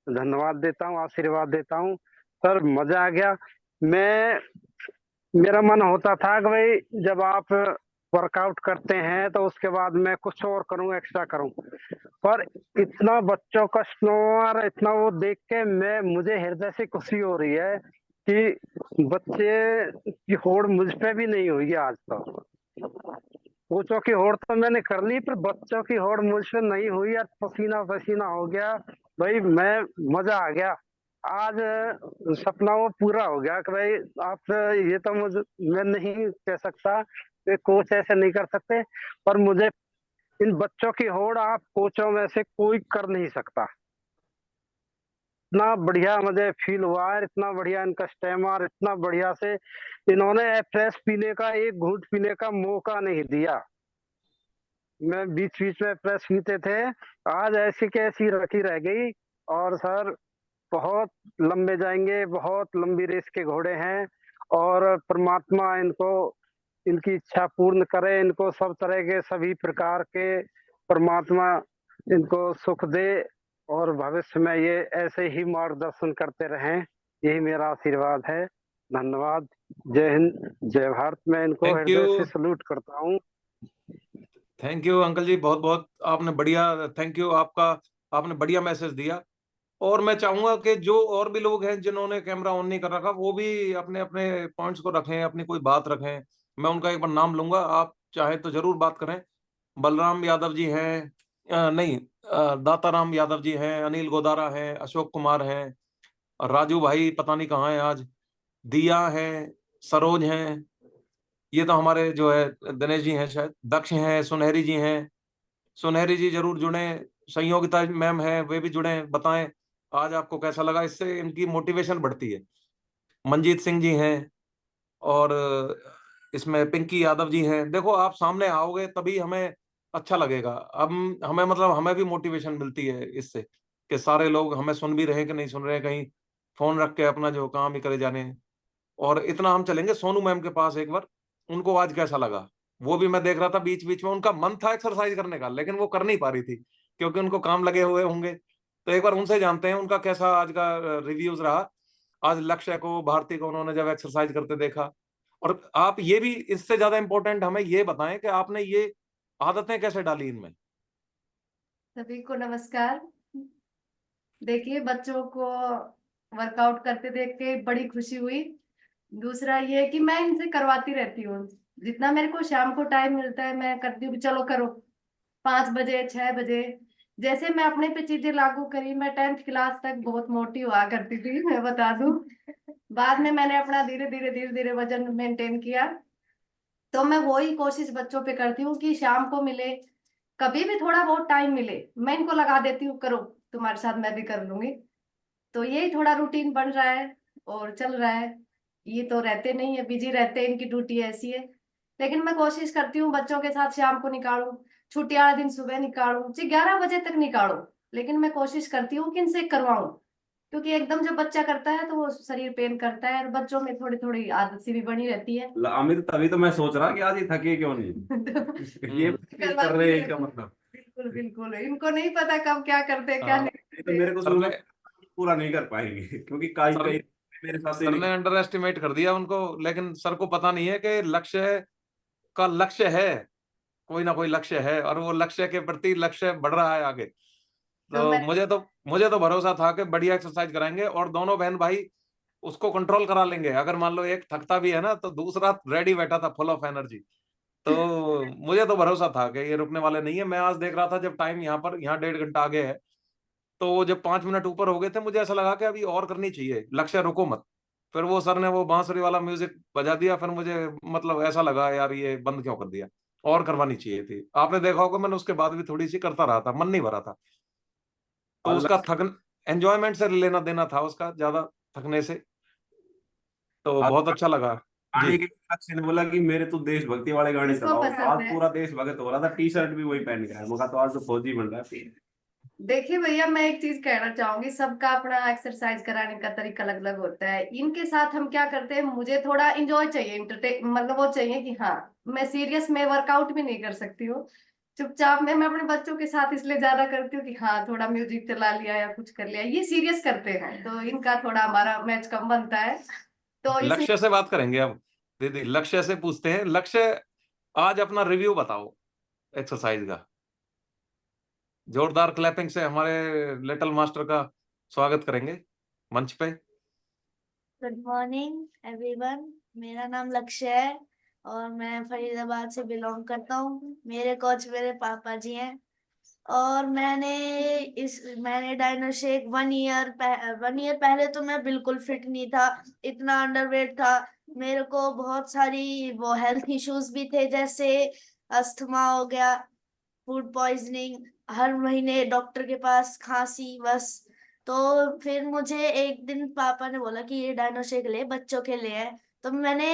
धन्यवाद देता हूँ, आशीर्वाद देता हूँ। सर मजा आ गया। मेरा मन होता था कि भाई जब आप वर्कआउट करते हैं तो उसके बाद मैं कुछ और करूं, एक्स्ट्रा करूं, पर इतना बच्चों का स्नोर, इतना वो देख के मुझे हृदय से खुशी हो रही है कि बच्चे की होड़ मुझ पे भी नहीं हुई है आज तक। कोचों की होड़ तो मैंने कर ली, पर बच्चों की होड़ मुझ पे नहीं हुई है। पसीना पसीना हो गया भाई, मजा आ गया। आज सपना वो पूरा हो गया कि भाई आप ये तो मैं नहीं कह सकता, कोच ऐसे नहीं कर सकते, पर मुझे इन बच्चों की होड़ आप कोचों में से कोई कर नहीं सकता। इतना बढ़िया मुझे फील हुआ है, इतना बढ़िया इनका स्टेमर, इतना बढ़िया से इन्होंने एफ्रेश पीने का, एक घूंट पीने का मौका नहीं दिया। मैं बीच बीच में एफ्रेश पीते थे, आज ऐसी कैसी रखी रह गई। और सर बहुत लंबे जाएंगे, बहुत लंबी रेस के घोड़े हैं, और परमात्मा इनको इनकी इच्छा पूर्ण करे, इनको सब तरह के सभी प्रकार के परमात्मा इनको सुख दे, और भविष्य में ये ऐसे ही मार्गदर्शन करते रहें, यही मेरा आशीर्वाद है। धन्यवाद। जय हिंद, जय भारत। मैं इनको थैंक हृदय यू, से सल्यूट करता हूँ। थैंक यू अंकल जी, बहुत बहुत आपने बढ़िया, थैंक यू आपका, आपने बढ़िया मैसेज दिया। और मैं चाहूंगा कि जो और भी लोग हैं जिन्होंने कैमरा ऑन नहीं कर रखा, वो भी अपने अपने पॉइंट्स को रखें, अपनी कोई बात रखें। मैं उनका एक बार नाम लूंगा, आप चाहे तो जरूर बात करें। बलराम यादव जी हैं, नहीं, दाताराम यादव जी हैं, अनिल गोदारा हैं, अशोक कुमार हैं, राजू भाई पता नहीं कहाँ हैं आज, दिया हैं, सरोज हैं, ये तो हमारे जो है दिनेश जी हैं, शायद दक्ष हैं, सुनहरी जी हैं। सुनहरी जी जरूर जुड़े, संयोगिता मैम है, वे भी जुड़े, बताएं आज आपको कैसा लगा, इससे इनकी मोटिवेशन बढ़ती है। मंजीत सिंह जी हैं, और इसमें पिंकी यादव जी हैं। देखो आप सामने आओगे तभी हमें अच्छा लगेगा। अब हमें मतलब हमें भी मोटिवेशन मिलती है इससे कि सारे लोग हमें सुन भी रहे हैं कि नहीं सुन रहे हैं, कहीं फोन रख के अपना जो काम ही करे जाने हैं। और इतना हम चलेंगे सोनू मैम के पास एक बार, उनको आज कैसा लगा। वो भी मैं देख रहा था बीच बीच में, उनका मन था एक्सरसाइज करने का, लेकिन वो कर नहीं पा रही थी क्योंकि उनको काम लगे हुए होंगे। तो एक बार उनसे जानते हैं उनका कैसा आज का रिव्यूज रहा। आज लक्ष्य को, भारती को उन्होंने जब एक्सरसाइज करते देखा। और आप ये भी, इससे ज्यादा इंपॉर्टेंट हमें ये बताएं कि आपने ये आदतें कैसे डाली इनमें। सभी को नमस्कार। देखिए बच्चों को वर्कआउट करते देख के बड़ी खुशी हुई। दूसरा ये कि मैं इनसे करवाती रहती हूँ, जितना मेरे को शाम को टाइम मिलता है मैं करती हूँ कि चलो करो, 5 बजे 6 बजे। जैसे मैं अपने पे चीजें लागू करी, मैं 10th क्लास तक बहुत मोटी हुआ करती थी, मैं बता दूं। बाद में मैंने अपना धीरे धीरे वजन मेंटेन किया। तो मैं वही कोशिश बच्चों पे करती हूँ कि शाम को मिले, कभी भी थोड़ा बहुत टाइम मिले, मैं इनको लगा देती हूँ करो, तुम्हारे साथ मैं भी कर लूंगी। तो यही थोड़ा रूटीन बन रहा है और चल रहा है। ये तो रहते नहीं है, बिजी रहते हैं, इनकी ड्यूटी ऐसी है। लेकिन मैं कोशिश करती हूँ बच्चों के साथ शाम को निकालूं, छुट्टी वाले दिन सुबह निकालूं, चाहे 11 बजे तक निकालूं, लेकिन मैं कोशिश करती हूँ कि इनसे करवाऊं, क्योंकि एकदम जब बच्चा करता है तो वो शरीर पेन करता है, और बच्चों में थोड़ी थोड़ी आदत सी भी बनी रहती है। अमित, तभी तो मैं सोच रहा कि आज ये थके क्यों नहीं। ये प्रैक्टिस कर रहे हैं इसका मतलब। बिल्कुल बिल्कुल, इनको नहीं पता कब क्या करते हैं क्या हाँ, नहीं ये तो मेरे को सर शुरू ने में पूरा नहीं कर पाएंगे, क्योंकि कई सर कई मेरे साथ ही सर नहीं। ने अंडर एस्टिमेट कर दिया उनको, लेकिन सर को पता नहीं है कि लक्ष्य का लक्ष्य है, कोई ना कोई लक्ष्य है, और वो लक्ष्य के प्रति लक्ष्य बढ़ रहा है आगे। तो तो मैं मुझे तो भरोसा था कि बढ़िया एक्सरसाइज कराएंगे, और दोनों बहन भाई उसको कंट्रोल करा लेंगे। अगर मान लो एक थकता भी है ना, तो दूसरा रेडी बैठा था फुल ऑफ एनर्जी। तो मुझे तो भरोसा था कि ये रुकने वाले नहीं है। मैं आज देख रहा था, जब टाइम यहाँ 1.5 घंटा आगे है, तो जब 5 मिनट ऊपर हो गए थे, मुझे ऐसा लगा कि अभी और करनी चाहिए, लक्ष्य रुको मत। फिर वो सर ने वो बांसुरी वाला म्यूजिक बजा दिया, फिर मुझे मतलब ऐसा लगा यार ये बंद क्यों कर दिया, और करवानी चाहिए थी। आपने देखा होगा मैंने उसके बाद भी थोड़ी सी करता रहा था, मन नहीं भरा था। तो और उसका थक एंजॉयमेंट से लेना देना था उसका, ज्यादा थकने से। तो आज बहुत अच्छा लगा। जी। गाने के लक्ष्य ने बोला कि मेरे तो देशभक्ति वाले गाने इसको चलाओ। पसंद आज है। पूरा देशभक्त हो रहा था, टी शर्ट भी वही पहन के आया। मगा तो आज तो फौजी बन रहा है। देखिए भैया, मैं एक चीज कहना चाहूंगी, सबका अपना एक्सरसाइज कराने का तरीका अलग अलग होता है। इनके साथ हम क्या करते हैं, मुझे थोड़ा इंजॉय चाहिए, इंटरटेन मतलब वो चाहिए कि हाँ, मैं सीरियस में वर्कआउट भी नहीं कर सकती हूँ। चुपचाप मैं अपने बच्चों के साथ इसलिए ज्यादा करती हूँ कि हाँ, थोड़ा म्यूजिक चला लिया या कुछ कर लिया। ये सीरियस करते हैं तो इनका थोड़ा हमारा मैच कम बनता है, तो इसलिए। लक्ष्य से बात करेंगे अब। दीदी लक्ष्य से पूछते हैं, लक्ष्य आज अपना रिव्यू बताओ एक्सरसाइज का। जोरदार क्लैपिंग से हमारे लिटिल मास्टर का स्वागत करेंगे मंच पे। गुड मॉर्निंग एवरीवन, मेरा नाम लक्ष्य है और मैं फरीदाबाद से बिलोंग करता हूँ। मेरे कोच मेरे पापा जी हैं, और मैंने डायनोशेक 1 ईयर पहले तो मैं बिल्कुल फिट नहीं था, इतना अंडरवेट था। मेरे को बहुत सारी वो हेल्थ इश्यूज भी थे, जैसे अस्थमा हो गया, फूड पॉइजनिंग, हर महीने डॉक्टर के पास खांसी बस। तो फिर मुझे एक दिन पापा ने बोला कि ये डायनोशेक ले, बच्चों के लिए है। तो मैंने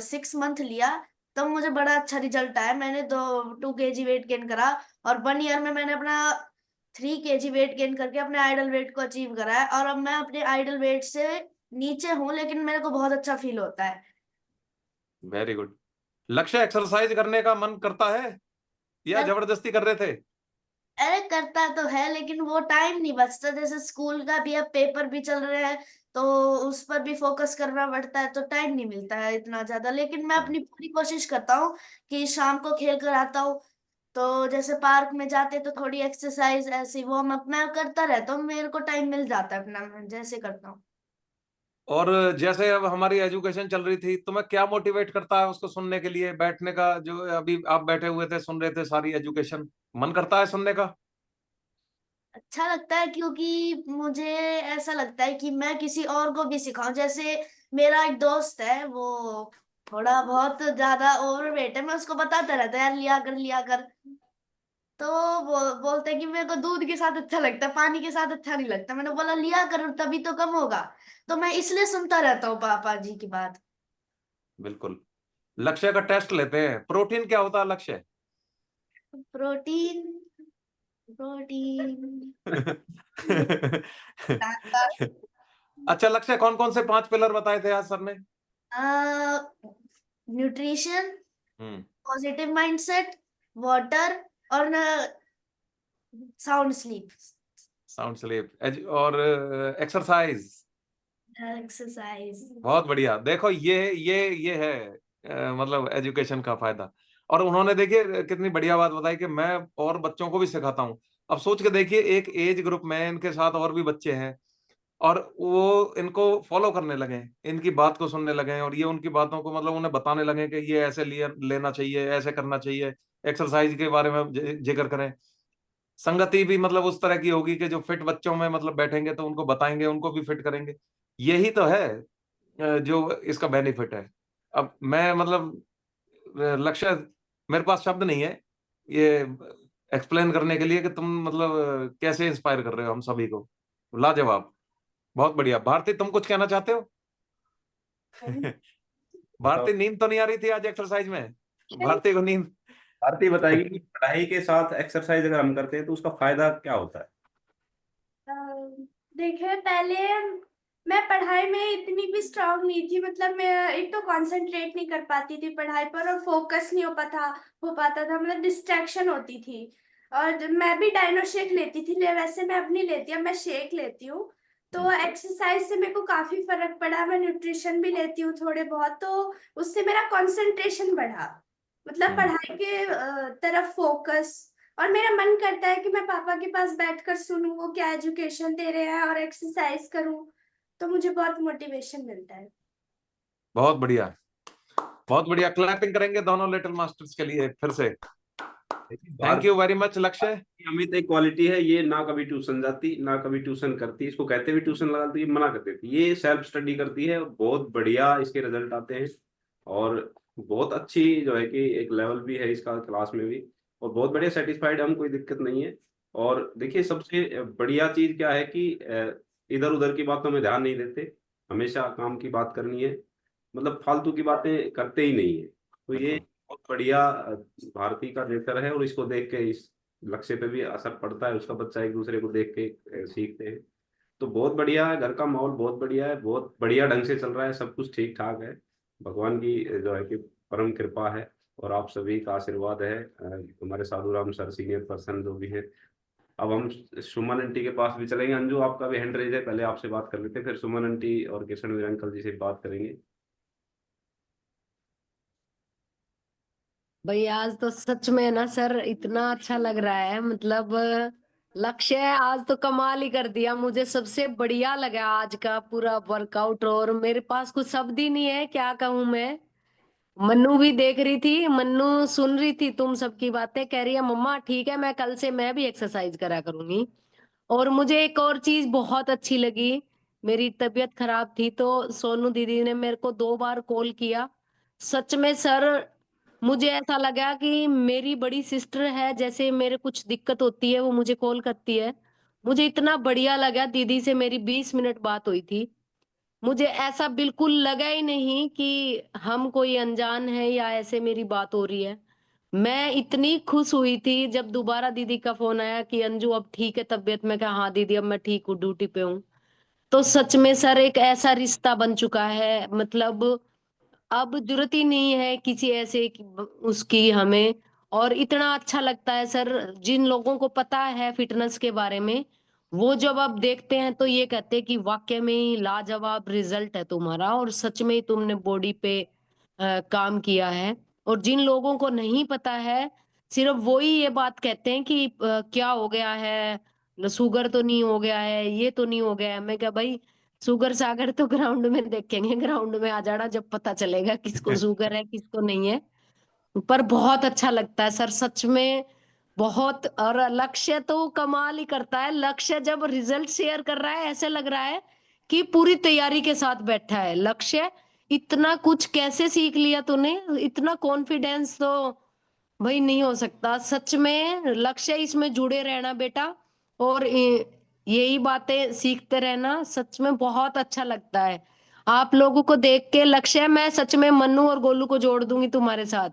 6 मंथ लिया, तब मुझे बड़ा अच्छा रिजल्ट आया। मैंने 2 kg वेट गेन करा, और 1 ईयर में मैंने अपना 3 kg वेट गेन करके अपने आइडल वेट को अचीव करा है। और अब मैं अपने आइडल वेट से नीचे हूँ, लेकिन मेरे को बहुत अच्छा फील होता है। Very good. लक्ष्य एक्सरसाइज करने का मन करता है या कर, जबरदस्ती कर रहे थे? अरे करता तो है, लेकिन वो टाइम नहीं बचता। जैसे स्कूल का भी अब पेपर भी चल रहे हैं, तो उस पर भी फोकस करना पड़ता है, तो टाइम नहीं मिलता है इतना ज्यादा। लेकिन मैं अपनी पूरी कोशिश करता हूँ कि शाम को खेल कर आता हूँ, तो जैसे पार्क में जाते तो थोड़ी एक्सरसाइज ऐसी वो मैं करता रहता हूँ। मेरे को टाइम मिल जाता है अपना, मैं जैसे करता हूँ। और जैसे अब हमारी एजुकेशन चल रही थी, तुम्हें क्या मोटिवेट करता है उसको सुनने के लिए, बैठने का? जो अभी आप बैठे हुए थे सुन रहे थे सारी एजुकेशन, मन करता है सुनने का? अच्छा लगता है, क्योंकि मुझे ऐसा लगता है कि मैं किसी और को भी सिखाऊं। जैसे मेरा एक दोस्त है, वो थोड़ा बहुत ज्यादा ओवरवेट है, मैं उसको बताता रहता है यार लिया कर लिया कर। तो बोलते हैं कि मेरे को दूध के साथ अच्छा लगता है, पानी के साथ अच्छा नहीं लगता। मैंने बोला लिया कर, तभी तो कम होगा। तो मैं इसलिए सुनता रहता हूँ पापा जी की बात। बिल्कुल। लक्ष्य का टेस्ट लेते हैं, प्रोटीन क्या होता है लक्ष्य? प्रोटीन, प्रोटीन अच्छा, लक्ष्य कौन कौन से 5 पिलर बताए थे आज सर ने? न्यूट्रिशन, हम्म। पॉजिटिव माइंडसेट, वाटर, और साउंड स्लीप। साउंड स्लीप और एक्सरसाइज। एक्सरसाइज। बहुत बढ़िया। देखो ये है मतलब एजुकेशन का फायदा। और उन्होंने देखिए कितनी बढ़िया बात बताई कि मैं और बच्चों को भी सिखाता हूँ। अब सोच के देखिए, एक एज ग्रुप में इनके साथ और भी बच्चे हैं, और वो इनको फॉलो करने लगे, इनकी बात को सुनने लगे, और ये उनकी बातों को मतलब उन्हें बताने लगे कि ये ऐसे लेना चाहिए, ऐसे करना चाहिए। एक्सरसाइज के बारे में जिक्र करें। संगति भी मतलब उस तरह की होगी कि जो फिट बच्चों में मतलब बैठेंगे तो उनको बताएंगे, उनको भी फिट करेंगे। यही तो है जो इसका बेनिफिट है। अब मैं मतलब लक्ष्य, मेरे पास शब्द नहीं है ये एक्सप्लेन करने के लिए कि तुम मतलब कैसे इंस्पायर कर रहे हो हम सभी को। लाजवाब, बहुत बढ़िया। भारती, तुम कुछ कहना चाहते हो? भारती, नींद तो नहीं आ रही थी आज एक्सरसाइज में? भारती को नींद? भारती बताएगी कि पढ़ाई के साथ एक्सरसाइज अगर हम करते हैं तो उसका फायदा क्या होता है। देखिए, पहले मैं पढ़ाई में इतनी भी स्ट्रांग नहीं थी, मतलब मैं एक तो कंसंट्रेट नहीं कर पाती थी पढ़ाई पर, और फोकस नहीं हो पाता था, मतलब डिस्ट्रैक्शन होती थी। और मैं भी डाइनो शेक लेती थी, वैसे मैं अब नहीं लेती, अब मैं शेक लेती हूँ। तो एक्सरसाइज से मेरे को काफी फर्क पड़ा। मैं न्यूट्रिशन भी लेती हूँ थोड़े बहुत, तो उससे मेरा कंसंट्रेशन बढ़ा, मतलब पढ़ाई के तरफ फोकस। और मेरा मन करता है कि मैं पापा के पास बैठकर सुनूं वो क्या एजुकेशन दे रहे हैं, और एक्सरसाइज करूं, तो मुझे बहुत मोटिवेशन मिलता है। बहुत बढ़िया, बहुत बढ़िया। क्लैपिंग करेंगे दोनों लिटिल मास्टर्स के लिए फिर से। थैंक यू वेरी मच लक्ष्य। अमित एक क्वालिटी है, ये ना कभी ट्यूशन जाती ना कभी ट्यूशन करती, इसको कहते भी ट्यूशन लगाती, ये मना कर देती, ये सेल्फ स्टडी करती है, बहुत बढ़िया इसके रिजल्ट आते हैं। और बहुत अच्छी जो है कि एक लेवल भी है इसका क्लास में भी, और बहुत बढ़िया सेटिस्फाइड, हम कोई दिक्कत नहीं है। और देखिए सबसे बढ़िया चीज क्या है कि इधर उधर की बातों में ध्यान नहीं देते, हमेशा काम की बात करनी है, मतलब फालतू की बातें करते ही नहीं है। तो ये बहुत बढ़िया भारती का नेचर है, और इसको देख के इस लक्ष्य पे भी असर पड़ता है, उसका बच्चा एक दूसरे को देख के सीखते हैं। तो बहुत बढ़िया है, घर का माहौल बहुत बढ़िया है, बहुत बढ़िया ढंग से चल रहा है, सब कुछ ठीक ठाक है, भगवान की जो है कि परम कृपा है, और आप सभी का आशीर्वाद है, हमारे साधुराम सर सीनियर पर्सन जो भी है। अब हम सुमन आंटी के पास भी चलेंगे। अंजू आपका भी हैंड रेज है, पहले आपसे बात कर लेते हैं, फिर सुमन आंटी और किशन वीर अंकल जी से बात करेंगे। भाई आज तो सच में ना सर इतना अच्छा लग रहा है, मतलब लक्ष्य आज तो कमाल ही कर दिया, मुझे सबसे बढ़िया लगा आज का पूरा वर्कआउट, और मेरे पास कुछ शब्द ही नहीं है, क्या कहूं मैं। मन्नू भी देख रही थी, मन्नू सुन रही थी तुम सबकी बातें, कह रही है मम्मा ठीक है, मैं कल से मैं भी एक्सरसाइज करा करूंगी। और मुझे एक और चीज बहुत अच्छी लगी, मेरी तबीयत खराब थी तो सोनू दीदी ने मेरे को 2 बार कॉल किया। सच में सर मुझे ऐसा लगा कि मेरी बड़ी सिस्टर है, जैसे मेरे कुछ दिक्कत होती है वो मुझे कॉल करती है। मुझे इतना बढ़िया लगा, दीदी से मेरी 20 मिनट बात हुई थी। मुझे ऐसा बिल्कुल लगा ही नहीं कि हम कोई अनजान है या ऐसे मेरी बात हो रही है। मैं इतनी खुश हुई थी जब दोबारा दीदी का फोन आया कि अंजू अब ठीक है तबीयत, में कहा हाँ दीदी अब मैं ठीक हूँ, ड्यूटी पे हूँ। तो सच में सर एक ऐसा रिश्ता बन चुका है, मतलब अब जरूरत ही नहीं है किसी ऐसे उसकी हमें। और इतना अच्छा लगता है सर, जिन लोगों को पता है फिटनेस के बारे में, वो जब आप देखते हैं तो ये कहते हैं कि वाकई में ही लाजवाब रिजल्ट है तुम्हारा, और सच में ही तुमने बॉडी पे काम किया है। और जिन लोगों को नहीं पता है, सिर्फ वो ही ये बात कहते हैं कि क्या हो गया है, शुगर तो नहीं हो गया है, ये तो नहीं हो गया है। मैं क्या भाई, शुगर सागर तो ग्राउंड में देखेंगे, ग्राउंड में आ जाना जब पता चलेगा किसको शुगर है किसको नहीं है। पर बहुत अच्छा लगता है सर सच में, बहुत। और लक्ष्य तो कमाल ही करता है, लक्ष्य जब रिजल्ट शेयर कर रहा है ऐसे लग रहा है कि पूरी तैयारी के साथ बैठा है। लक्ष्य इतना कुछ कैसे सीख लिया तूने, इतना कॉन्फिडेंस तो भाई नहीं हो सकता सच में। लक्ष्य इसमें जुड़े रहना बेटा, और यही बातें सीखते रहना, सच में बहुत अच्छा लगता है आप लोगों को देख के। लक्ष्य मैं सच में मन्नू और गोलू को जोड़ दूंगी तुम्हारे साथ,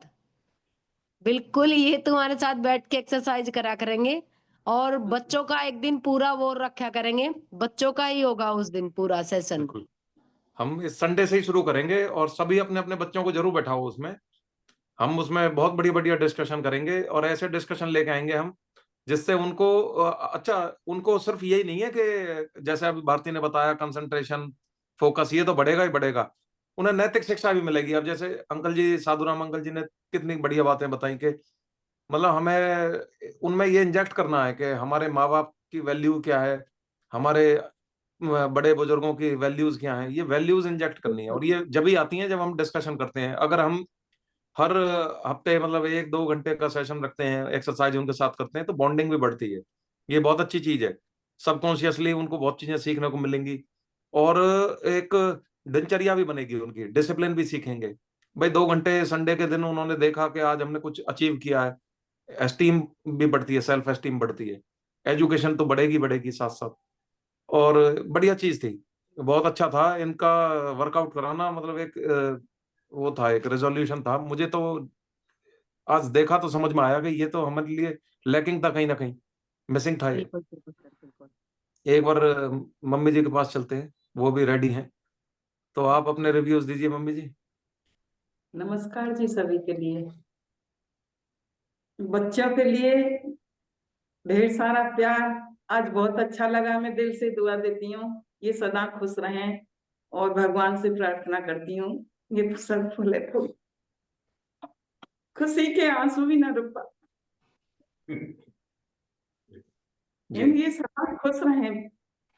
बिल्कुल ये तुम्हारे साथ बैठ के एक्सरसाइज करा करेंगे। और बच्चों का एक दिन पूरा वो रखा करेंगे, बच्चों का ही होगा उस दिन पूरा सेशन। बिल्कुल, हम इस संडे से ही शुरू करेंगे, और सभी अपने अपने बच्चों को जरूर बैठाओ उसमें। हम उसमें बहुत बढ़िया बढ़िया डिस्कशन करेंगे, और ऐसे डिस्कशन लेके आएंगे हम जिससे उनको अच्छा, उनको सिर्फ यही नहीं है कि जैसे अभी भारती ने बताया कंसंट्रेशन फोकस ये तो बढ़ेगा ही बढ़ेगा, उन्हें नैतिक शिक्षा भी मिलेगी। अब जैसे अंकल जी, साधुराम अंकल जी ने कितनी बढ़िया बातें बताई कि मतलब हमें उनमें ये इंजेक्ट करना है कि हमारे माँ बाप की वैल्यू क्या है, हमारे बड़े बुजुर्गों की वैल्यूज क्या हैं, ये वैल्यूज इंजेक्ट करनी है। और ये जब ही आती हैं जब हम डिस्कशन करते हैं। अगर हम हर हफ्ते मतलब 1-2 घंटे का सेशन रखते हैं, एक्सरसाइज उनके साथ करते हैं, तो बॉन्डिंग भी बढ़ती है। ये बहुत अच्छी चीज है, सबकॉन्शियसली उनको बहुत चीजें सीखने को मिलेंगी, और एक दिनचर्या भी बनेगी उनकी, डिसिप्लिन भी सीखेंगे। भाई 2 घंटे संडे के दिन उन्होंने देखा कि आज हमने कुछ अचीव किया है, एस्टीम भी बढ़ती है, सेल्फ एस्टीम बढ़ती है, एजुकेशन तो बढ़ेगी बढ़ेगी साथ साथ। और बढ़िया चीज थी, बहुत अच्छा था इनका वर्कआउट कराना, मतलब एक वो था, एक रेजोल्यूशन था। मुझे तो आज देखा तो समझ में आया कि ये तो हमारे लिए लैकिंग था, कहीं ना कहीं मिसिंग था ये। बिल्कुल बिल्कुल सर, बिल्कुल। एक बार मम्मी जी के पास चलते हैं, वो भी रेडी हैं, तो आप अपने रिव्यूज दीजिए मम्मी जी। नमस्कार जी सभी के लिए। बच्चों के लिए ढेर सारा प्यार। आज बहुत अच्छा लगा। मैं दिल से दुआ देती हूँ ये सदा खुश रहें, और भगवान से प्रार्थना करती हूँ ये सब फूले फूल, खुशी के आंसू भी ना रुक पाते, ये सदा खुश रहें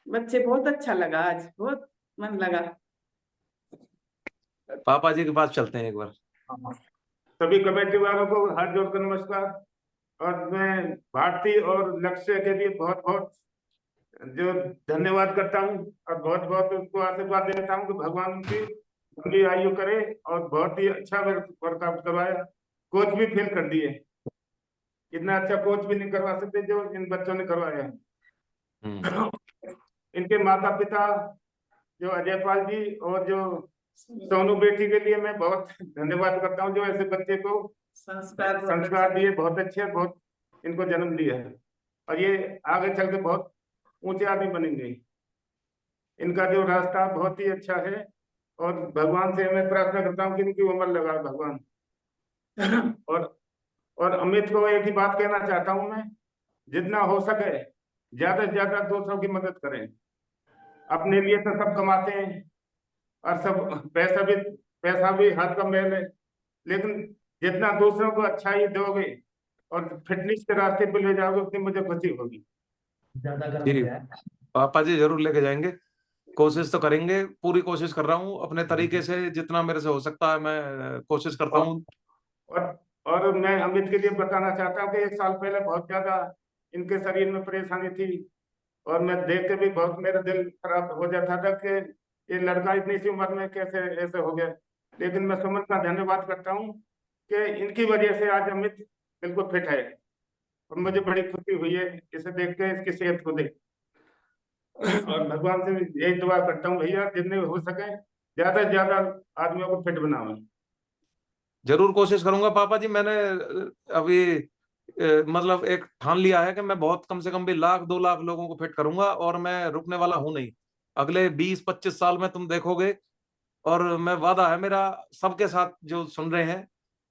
बच्चे। बहुत अच्छा लगा, आज बहुत मन लगा। पापा जी के पास चलते हैं एक बार। सभी कमेटी वालों को हाथ जोड़कर नमस्कार। और मैं भारती और लक्ष्य के लिए बहुत बहुत जो धन्यवाद करता हूँ, और बहुत बहुत उसको आशीर्वाद देता हूँ कि भगवान उनकी लंबी आयु करे, और बहुत ही अच्छा वर्कआउट करवाया। कोच भी फेल कर दिए, इतना अच्छा कोच भी नहीं करवा सकते जो इन बच्चों ने करवाया है। इनके माता पिता जो अजय पाल जी और जो सोनू बेटी के लिए मैं बहुत धन्यवाद करता हूँ, जो ऐसे बच्चे को संस्कार दिए, बहुत अच्छे, बहुत इनको जन्म दिया है, और ये आगे चल के बहुत ऊंचे आदमी बनेंगे। इनका जो रास्ता बहुत ही अच्छा है, और भगवान से मैं प्रार्थना करता हूँ कि इनकी उम्र लगाए भगवान। और अमित को एक ही बात कहना चाहता हूँ मैं, जितना हो सके ज्यादा से ज्यादा दूसरों की मदद करें। अपने लिए तो सब कमाते हैं, और सब पैसा भी हाथ का मैल है, लेकिन जितना दूसरों को अच्छाई दोगे और फिटनेस के रास्ते पे ले जाओगे, उतनी मुझे खुशी होगी। जी पापा जी जरूर लेके जाएंगे, कोशिश तो करेंगे, पूरी कोशिश कर रहा हूँ अपने तरीके से, जितना मेरे से हो सकता है मैं कोशिश करता हूँ। और मैं अमित के लिए बताना चाहता हूँ कि 1 साल पहले बहुत ज्यादा इनके शरीर में परेशानी थी, और मैं देख के भी बहुत मेरा दिल खराब हो जाता था कि ये लड़का इतनी सी उम्र में कैसे ऐसे हो गया। लेकिन मैं सुमन का धन्यवाद करता हूँ कि इनकी वजह से आज अमित बिल्कुल फिट है, और मुझे बड़ी खुशी हुई है इसे देख के, इसकी सेहत को देख। और भगवान से यही दुआ करता हूँ भैया, जितने हो सके ज्यादा से ज्यादा आदमियों को फिट बनाओ। जरूर कोशिश करूंगा पापा जी। मैंने अभी मतलब एक ठान लिया है कि मैं बहुत कम से कम भी 1,00,000-2,00,000 लोगों को फिट करूंगा, और मैं रुकने वाला हूं नहीं। अगले 20-25 साल में तुम देखोगे, और मैं वादा है मेरा सबके साथ जो सुन रहे हैं,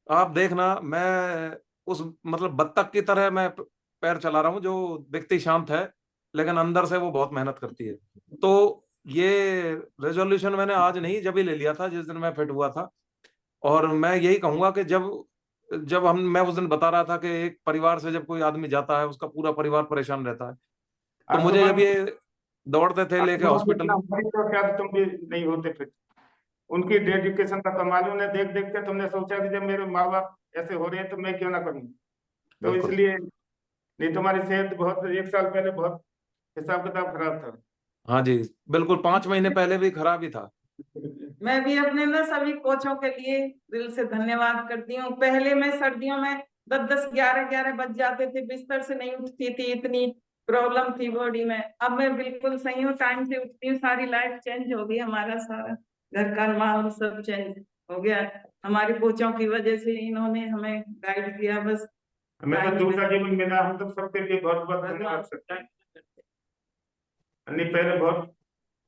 आप देखना, मैं उस मतलब बत्तख की तरह मैं पैर चला रहा हूं, जो दिखती शांत है लेकिन अंदर से वो बहुत मेहनत करती है। तो ये रेजोल्यूशन मैंने आज नहीं, जब ही ले लिया था जिस दिन मैं फिट हुआ था। और मैं यही कहूंगा कि जब जब मैं उस दिन बता रहा था कि एक परिवार से जब कोई आदमी जाता है, उसका पूरा परिवार परेशान रहता है, तो मुझे जब ये दौड़ते थे लेके हॉस्पिटल, शायद तुम भी नहीं होते फिट। उनकी डेडिकेशन का कमाल, उन्हें देख देख के तुमने सोचा कि जब मेरे माँ बाप ऐसे हो रहे हैं तो मैं क्यों ना करूं। तो इसलिए, नहीं तुम्हारी सेहत बहुत 1 साल पहले बहुत हिसाब किताब खराब था। हाँ जी बिल्कुल, 5 महीने पहले भी खराब ही था। मैं भी अपने ना सभी कोचों के लिए दिल से धन्यवाद करती हूँ। पहले मैं सर्दियों में 10-10, 11-11 बज जाते थे, बिस्तर से नहीं उठती थी, इतनी प्रॉब्लम थी बॉडी में। अब मैं बिल्कुल सही हूँ, टाइम से उठती हूँ, सारी लाइफ चेंज हो गई, हमारा सारा घर का माहौल सब चेंज हो गया हमारे कोचों की वजह से। इन्होंने हमें गाइड किया, बस हमें तो दूसरा जीवन मिला, हम तो सबके लिए बहुत बहुत धन्यवाद करते हैं। पहले बहुत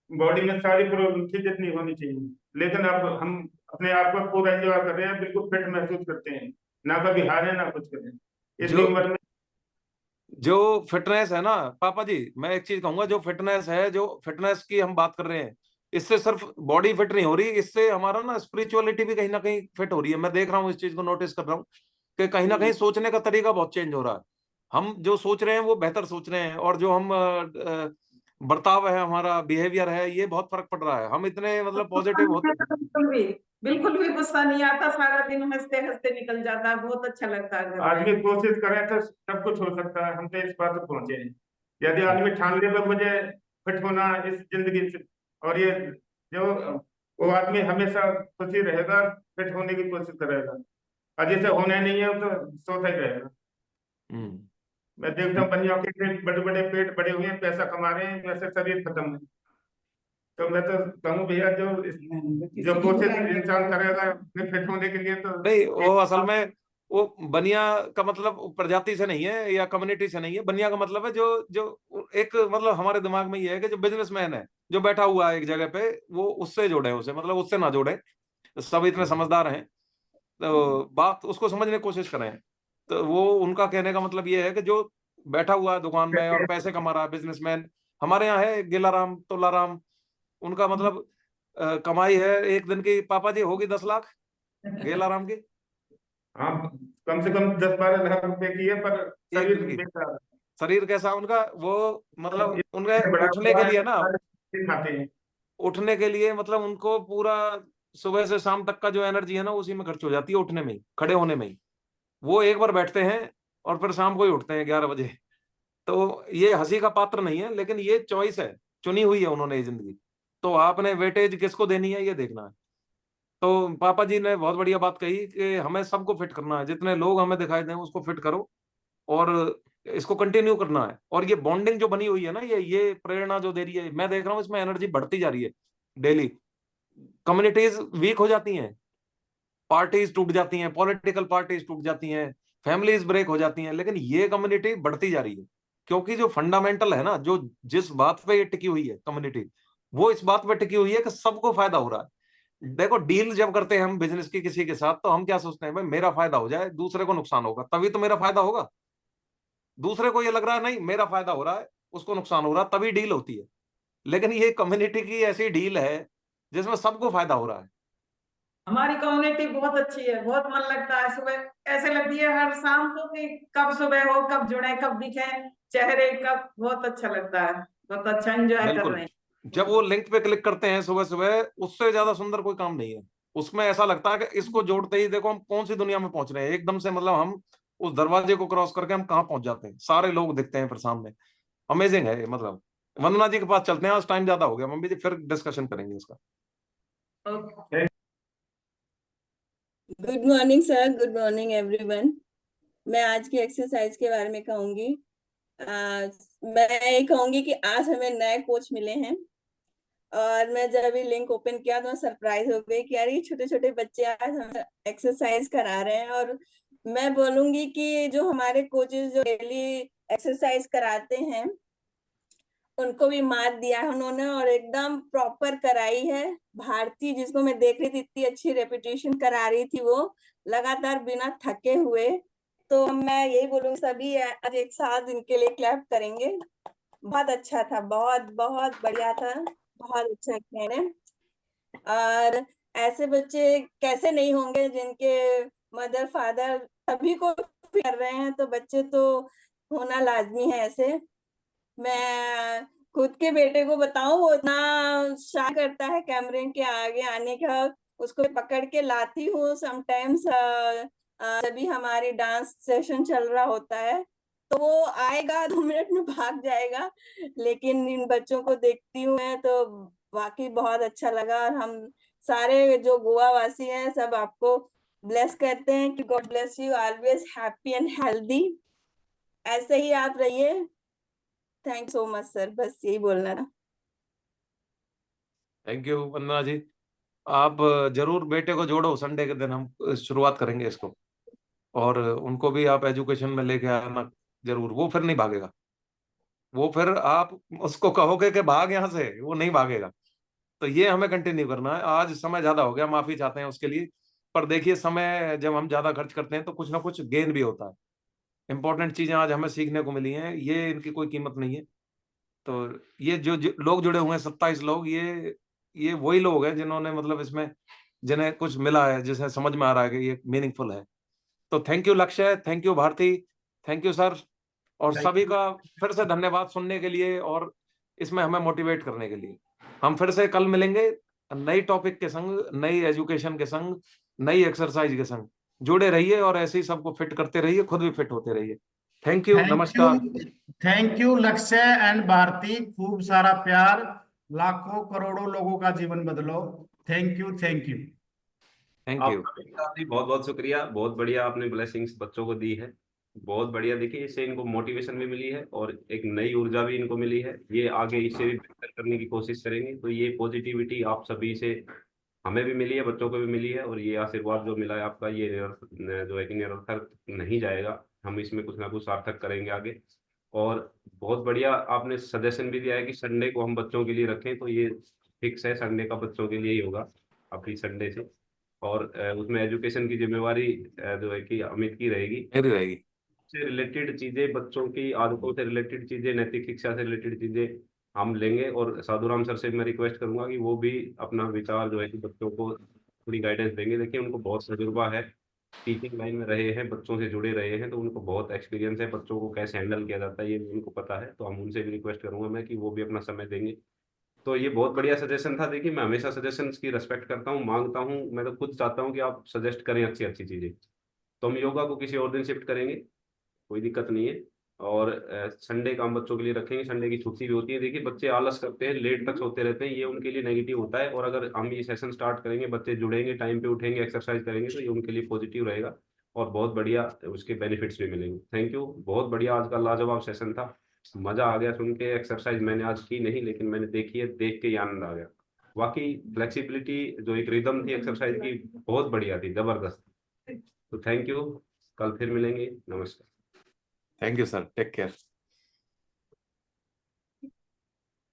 बॉडी में सारी प्रॉब्लम थी जितनी होनी चाहिए, लेकिन अब हम अपने आप को पूरा एंजॉय कर रहे हैं, बिल्कुल फिट महसूस करते हैं, ना कभी हारे ना कुछ करें इतनी उम्र में। जो फिटनेस है ना पापा जी, मैं एक चीज कहूंगा, जो फिटनेस है, जो फिटनेस की हम बात कर रहे हैं, इससे सिर्फ बॉडी फिट नहीं हो रही, इससे हमारा ना स्पिरिचुअलिटी भी कहीं ना कहीं फिट हो रही है। मैं देख रहा हूँ, इस चीज को नोटिस कर रहा हूँ कि कहीं ना कहीं सोचने का तरीका बहुत चेंज हो रहा है। हम जो सोच रहे हैं वो बेहतर सोच रहे हैं, और जो हम बर्ताव है, हमारा बिहेवियर है, ये बहुत फर्क पड़ रहा है। हम इतने मतलब पॉजिटिव होते हैं, बिल्कुल भी गुस्सा नहीं आता, सारा दिन हंसते हंसते निकल जाता है, बहुत अच्छा लगता है। आदमी कोशिश करे तो सब कुछ हो सकता है, हम तो इस बात पर पहुंचे हैं। यदि आदमी ठान ले तो मुझे फिट होना इस जिंदगी से, और ये जो वो आदमी हमेशा खुशी रहेगा, फिट होने की कोशिश करेगा, और जैसे होने नहीं है तो सोता ही रहेगा। मैं देखता हूँ बनियों के बड़े बड़े पेट बड़े हुए हैं, पैसा कमा रहे हैं, वैसे शरीर खत्म है। तो मैं तो कहूँ भैया जो कोशिश इंसान करेगा अपने फिट होने के लिए, तो नहीं, वो असल में वो बनिया का मतलब प्रजाति से नहीं है या कम्युनिटी से नहीं है। बनिया का मतलब है जो जो एक मतलब हमारे दिमाग में ये है कि जो बिजनेसमैन है जो बैठा हुआ है एक जगह पे, वो उससे जोड़े, उसे मतलब उससे ना जोड़े। सब इतने समझदार हैं तो बात उसको समझने की कोशिश करें। तो वो उनका कहने का मतलब ये है कि जो बैठा हुआ है दुकान में और पैसे कमा रहा है, बिजनेसमैन। हमारे यहाँ है गेलाराम तोलाराम, उनका मतलब कमाई है एक दिन की पापा जी होगी 10 लाख गेलाराम की, हाँ, कम से कम 10-12 लाख रुपए की है, पर एक शरीर दिन की। बेकार। शरीर कैसा उनका, वो मतलब उनके बड़ा उठने के हुआ है, लिए ना, खाते हैं। उठने के लिए मतलब उनको पूरा सुबह से शाम तक का जो एनर्जी है ना उसी में खर्च हो जाती है, उठने में ही, खड़े होने में ही। वो एक बार बैठते हैं और फिर शाम को ही उठते हैं 11 बजे। तो ये हंसी का पात्र नहीं है, लेकिन ये चॉइस है, चुनी हुई है उन्होंने ये जिंदगी। तो आपने वेटेज किसको देनी है ये देखना है। तो पापा जी ने बहुत बढ़िया बात कही कि हमें सबको फिट करना है, जितने लोग हमें दिखाई दें उसको फिट करो और इसको कंटिन्यू करना है। और ये बॉन्डिंग जो बनी हुई है ना, ये प्रेरणा जो दे रही है, मैं देख रहा हूँ इसमें एनर्जी बढ़ती जा रही है डेली। कम्युनिटीज वीक हो जाती हैं, पार्टीज टूट जाती हैं, पॉलिटिकल पार्टीज टूट जाती हैं, फैमिलीज ब्रेक हो जाती हैं, लेकिन ये कम्युनिटी बढ़ती जा रही है। क्योंकि जो फंडामेंटल है ना, जो जिस बात पे ये टिकी हुई है कम्युनिटी, वो इस बात पे टिकी हुई है कि सबको फायदा हो रहा है। देखो, डील जब करते हैं हम बिजनेस की किसी के साथ, तो हम क्या सोचते हैं, भाई मेरा फायदा हो जाए, दूसरे को नुकसान होगा तभी तो मेरा फायदा होगा। दूसरे को ये लग रहा है नहीं मेरा फायदा हो रहा है, उसको नुकसान हो रहा है, तभी डील होती है। लेकिन ये कम्युनिटी की ऐसी डील है जिसमें सबको फायदा हो रहा है। हमारी कम्युनिटी बहुत अच्छी है, बहुत मन लगता है। सुबह ऐसे लगती है हर शाम को कि कब सुबह हो, कब जुड़े, कब दिखे चेहरे, कब। बहुत अच्छा लगता है, बहुत अच्छा एंजॉय कर बिल्कुल, रहे हैं। जब वो लिंक पे क्लिक करते हैं सुबह सुबह, उससे ज्यादा सुंदर कोई काम नहीं है। उसमें ऐसा लगता है कि इसको जोड़ते ही देखो हम कौन सी दुनिया में पहुंच रहे हैं एकदम से, मतलब हम उस दरवाजे को क्रॉस करके हम कहाँ पहुंच जाते हैं, सारे लोग दिखते हैं फिर सामने। अमेजिंग है ये, मतलब। वंदना जी के पास चलते हैं, आज टाइम ज्यादा हो गया, मम्मी जी फिर डिस्कशन करेंगे इसका। Good morning sir, good morning everyone. मैं आज की एक्सरसाइज के बारे में कहूंगी। मैं ये कहूंगी कि आज हमें नए कोच मिले हैं और मैं जब अभी लिंक ओपन किया तो मैं सरप्राइज हो गई कि यार ये छोटे छोटे बच्चे आज हमें एक्सरसाइज करा रहे हैं। और मैं बोलूंगी कि जो हमारे कोचेस जो डेली एक्सरसाइज कराते हैं उनको भी मात दिया है उन्होंने और एकदम प्रॉपर कराई है। भारती जिसको मैं देख रही थी इतनी अच्छी रेपिटेशन करा रही थी वो लगातार बिना थके हुए। तो मैं यही बोलूंगी सभी आज एक साथ इनके लिए क्लैप करेंगे। बहुत अच्छा था, बहुत बहुत बढ़िया था, बहुत अच्छा किया है। और ऐसे बच्चे कैसे नहीं होंगे जिनके मदर फादर सभी को कर रहे हैं, तो बच्चे तो होना लाजमी है ऐसे। मैं खुद के बेटे को बताऊं, वो इतना शाय करता है कैमरे के आगे आने का, उसको पकड़ के लाती हूँ समटाइम्स। जब हमारी डांस सेशन चल रहा होता है तो वो आएगा 2 मिनट में भाग जाएगा, लेकिन इन बच्चों को देखती हूँ मैं तो वाकई बहुत अच्छा लगा। और हम सारे जो गोवा वासी हैं सब आपको ब्लेस करते हैं कि God bless you, always happy and healthy, ऐसे ही आप रहिए। थैंक सो मच सर, बस यही बोलना था। थैंक यू वंदना जी। आप जरूर बेटे को जोड़ो, संडे के दिन हम शुरुआत करेंगे इसको, और उनको भी आप एजुकेशन में लेके आना जरूर। वो फिर नहीं भागेगा, वो फिर आप उसको कहोगे कि भाग यहाँ से, वो नहीं भागेगा। तो ये हमें कंटिन्यू करना है। आज समय ज्यादा हो गया, माफी चाहते हैं उसके लिए। पर देखिए, समय जब हम ज्यादा खर्च करते हैं तो कुछ ना कुछ गेन भी होता है। इंपॉर्टेंट चीजें आज हमें सीखने को मिली हैं, ये इनकी कोई कीमत नहीं है। तो ये जो लोग जुड़े हुए हैं 27 लोग, ये वही लोग हैं जिन्होंने मतलब इसमें जिन्हें कुछ मिला है, जिसे समझ में आ रहा है कि ये मीनिंगफुल है। तो thank you Lakshya, thank you Bharti, thank you sir, और सभी का फिर से धन्यवाद सुनने के लिए और इसमें हमें मोटिवेट करने के लिए। हम फिर से कल मिलेंगे नई टॉपिक के संग, नई एजुकेशन के संग, नई एक्सरसाइज के संग। जुड़े रहिए और ऐसे ही सबको फिट करते रहिए, खुद भी फिट होते रहिए। थैंक यू, नमस्कार। थैंक यू लक्ष्य एंड भारती, खूब सारा प्यार, लाखों करोड़ों लोगों का जीवन बदलो। Thank you, thank you, thank you. आपका भी बहुत बहुत शुक्रिया, बहुत बढ़िया आपने ब्लेसिंग्स बच्चों को दी है। बहुत बढ़िया। देखिए, इससे इनको मोटिवेशन भी मिली है और एक नई ऊर्जा भी इनको मिली है। ये आगे इससे भी बेहतर करने की कोशिश करेंगे। तो ये पॉजिटिविटी आप सभी से हमें भी मिली है, बच्चों को भी मिली है, और ये आशीर्वाद जो मिला है आपका, ये जो है कि निरर्थक नहीं जाएगा। हम इसमें कुछ ना कुछ सार्थक करेंगे आगे। और बहुत बढ़िया आपने सजेशन भी दिया है कि संडे को हम बच्चों के लिए रखें, तो ये फिक्स है, संडे का बच्चों के लिए ही होगा अभी संडे से। और उसमें एजुकेशन की जिम्मेवारी जो है कि अमित की रहेगी। मेरी रहेगी। से रिलेटेड चीजें, बच्चों की आदतों से रिलेटेड चीजें, नैतिक शिक्षा से रिलेटेड चीजें हम लेंगे। और साधुराम सर से मैं रिक्वेस्ट करूंगा कि वो भी अपना विचार जो है कि बच्चों को थोड़ी गाइडेंस देंगे। देखिए, उनको बहुत तजुर्बा है, टीचिंग लाइन में रहे हैं, बच्चों से जुड़े रहे हैं, तो उनको बहुत एक्सपीरियंस है, बच्चों को कैसे हैंडल किया जाता है ये भी उनको पता है। तो हम उनसे भी रिक्वेस्ट करूंगा मैं कि वो भी अपना समय देंगे। तो ये बहुत बढ़िया सजेशन था। देखिए, मैं हमेशा सजेशंस की रिस्पेक्ट करता हूँ, मांगता हूँ। मैं तो खुद चाहता हूँ कि आप सजेस्ट करें अच्छी अच्छी चीजें। तो हम योगा को किसी और दिन शिफ्ट करेंगे, कोई दिक्कत नहीं है। और संडे का हम बच्चों के लिए रखेंगे। संडे की छुट्टी भी होती है। देखिए, बच्चे आलस करते हैं, लेट तक सोते रहते हैं, ये उनके लिए नेगेटिव होता है। और अगर हम ये सेशन स्टार्ट करेंगे, बच्चे जुड़ेंगे, टाइम पे उठेंगे, एक्सरसाइज करेंगे, तो ये उनके लिए पॉजिटिव रहेगा और बहुत बढ़िया उसके बेनिफिट्स भी मिलेंगे। थैंक यू, बहुत बढ़िया आज का लाजवाब सेशन था। मजा आ गया सुन के। एक्सरसाइज मैंने आज की नहीं, लेकिन मैंने देखी है, देख के ही आनंद आ गया। बाकी फ्लेक्सिबिलिटी जो एक रिदम थी एक्सरसाइज की, बहुत बढ़िया थी, जबरदस्त। तो थैंक यू, कल फिर मिलेंगे। नमस्कार। Thank you sir, take care.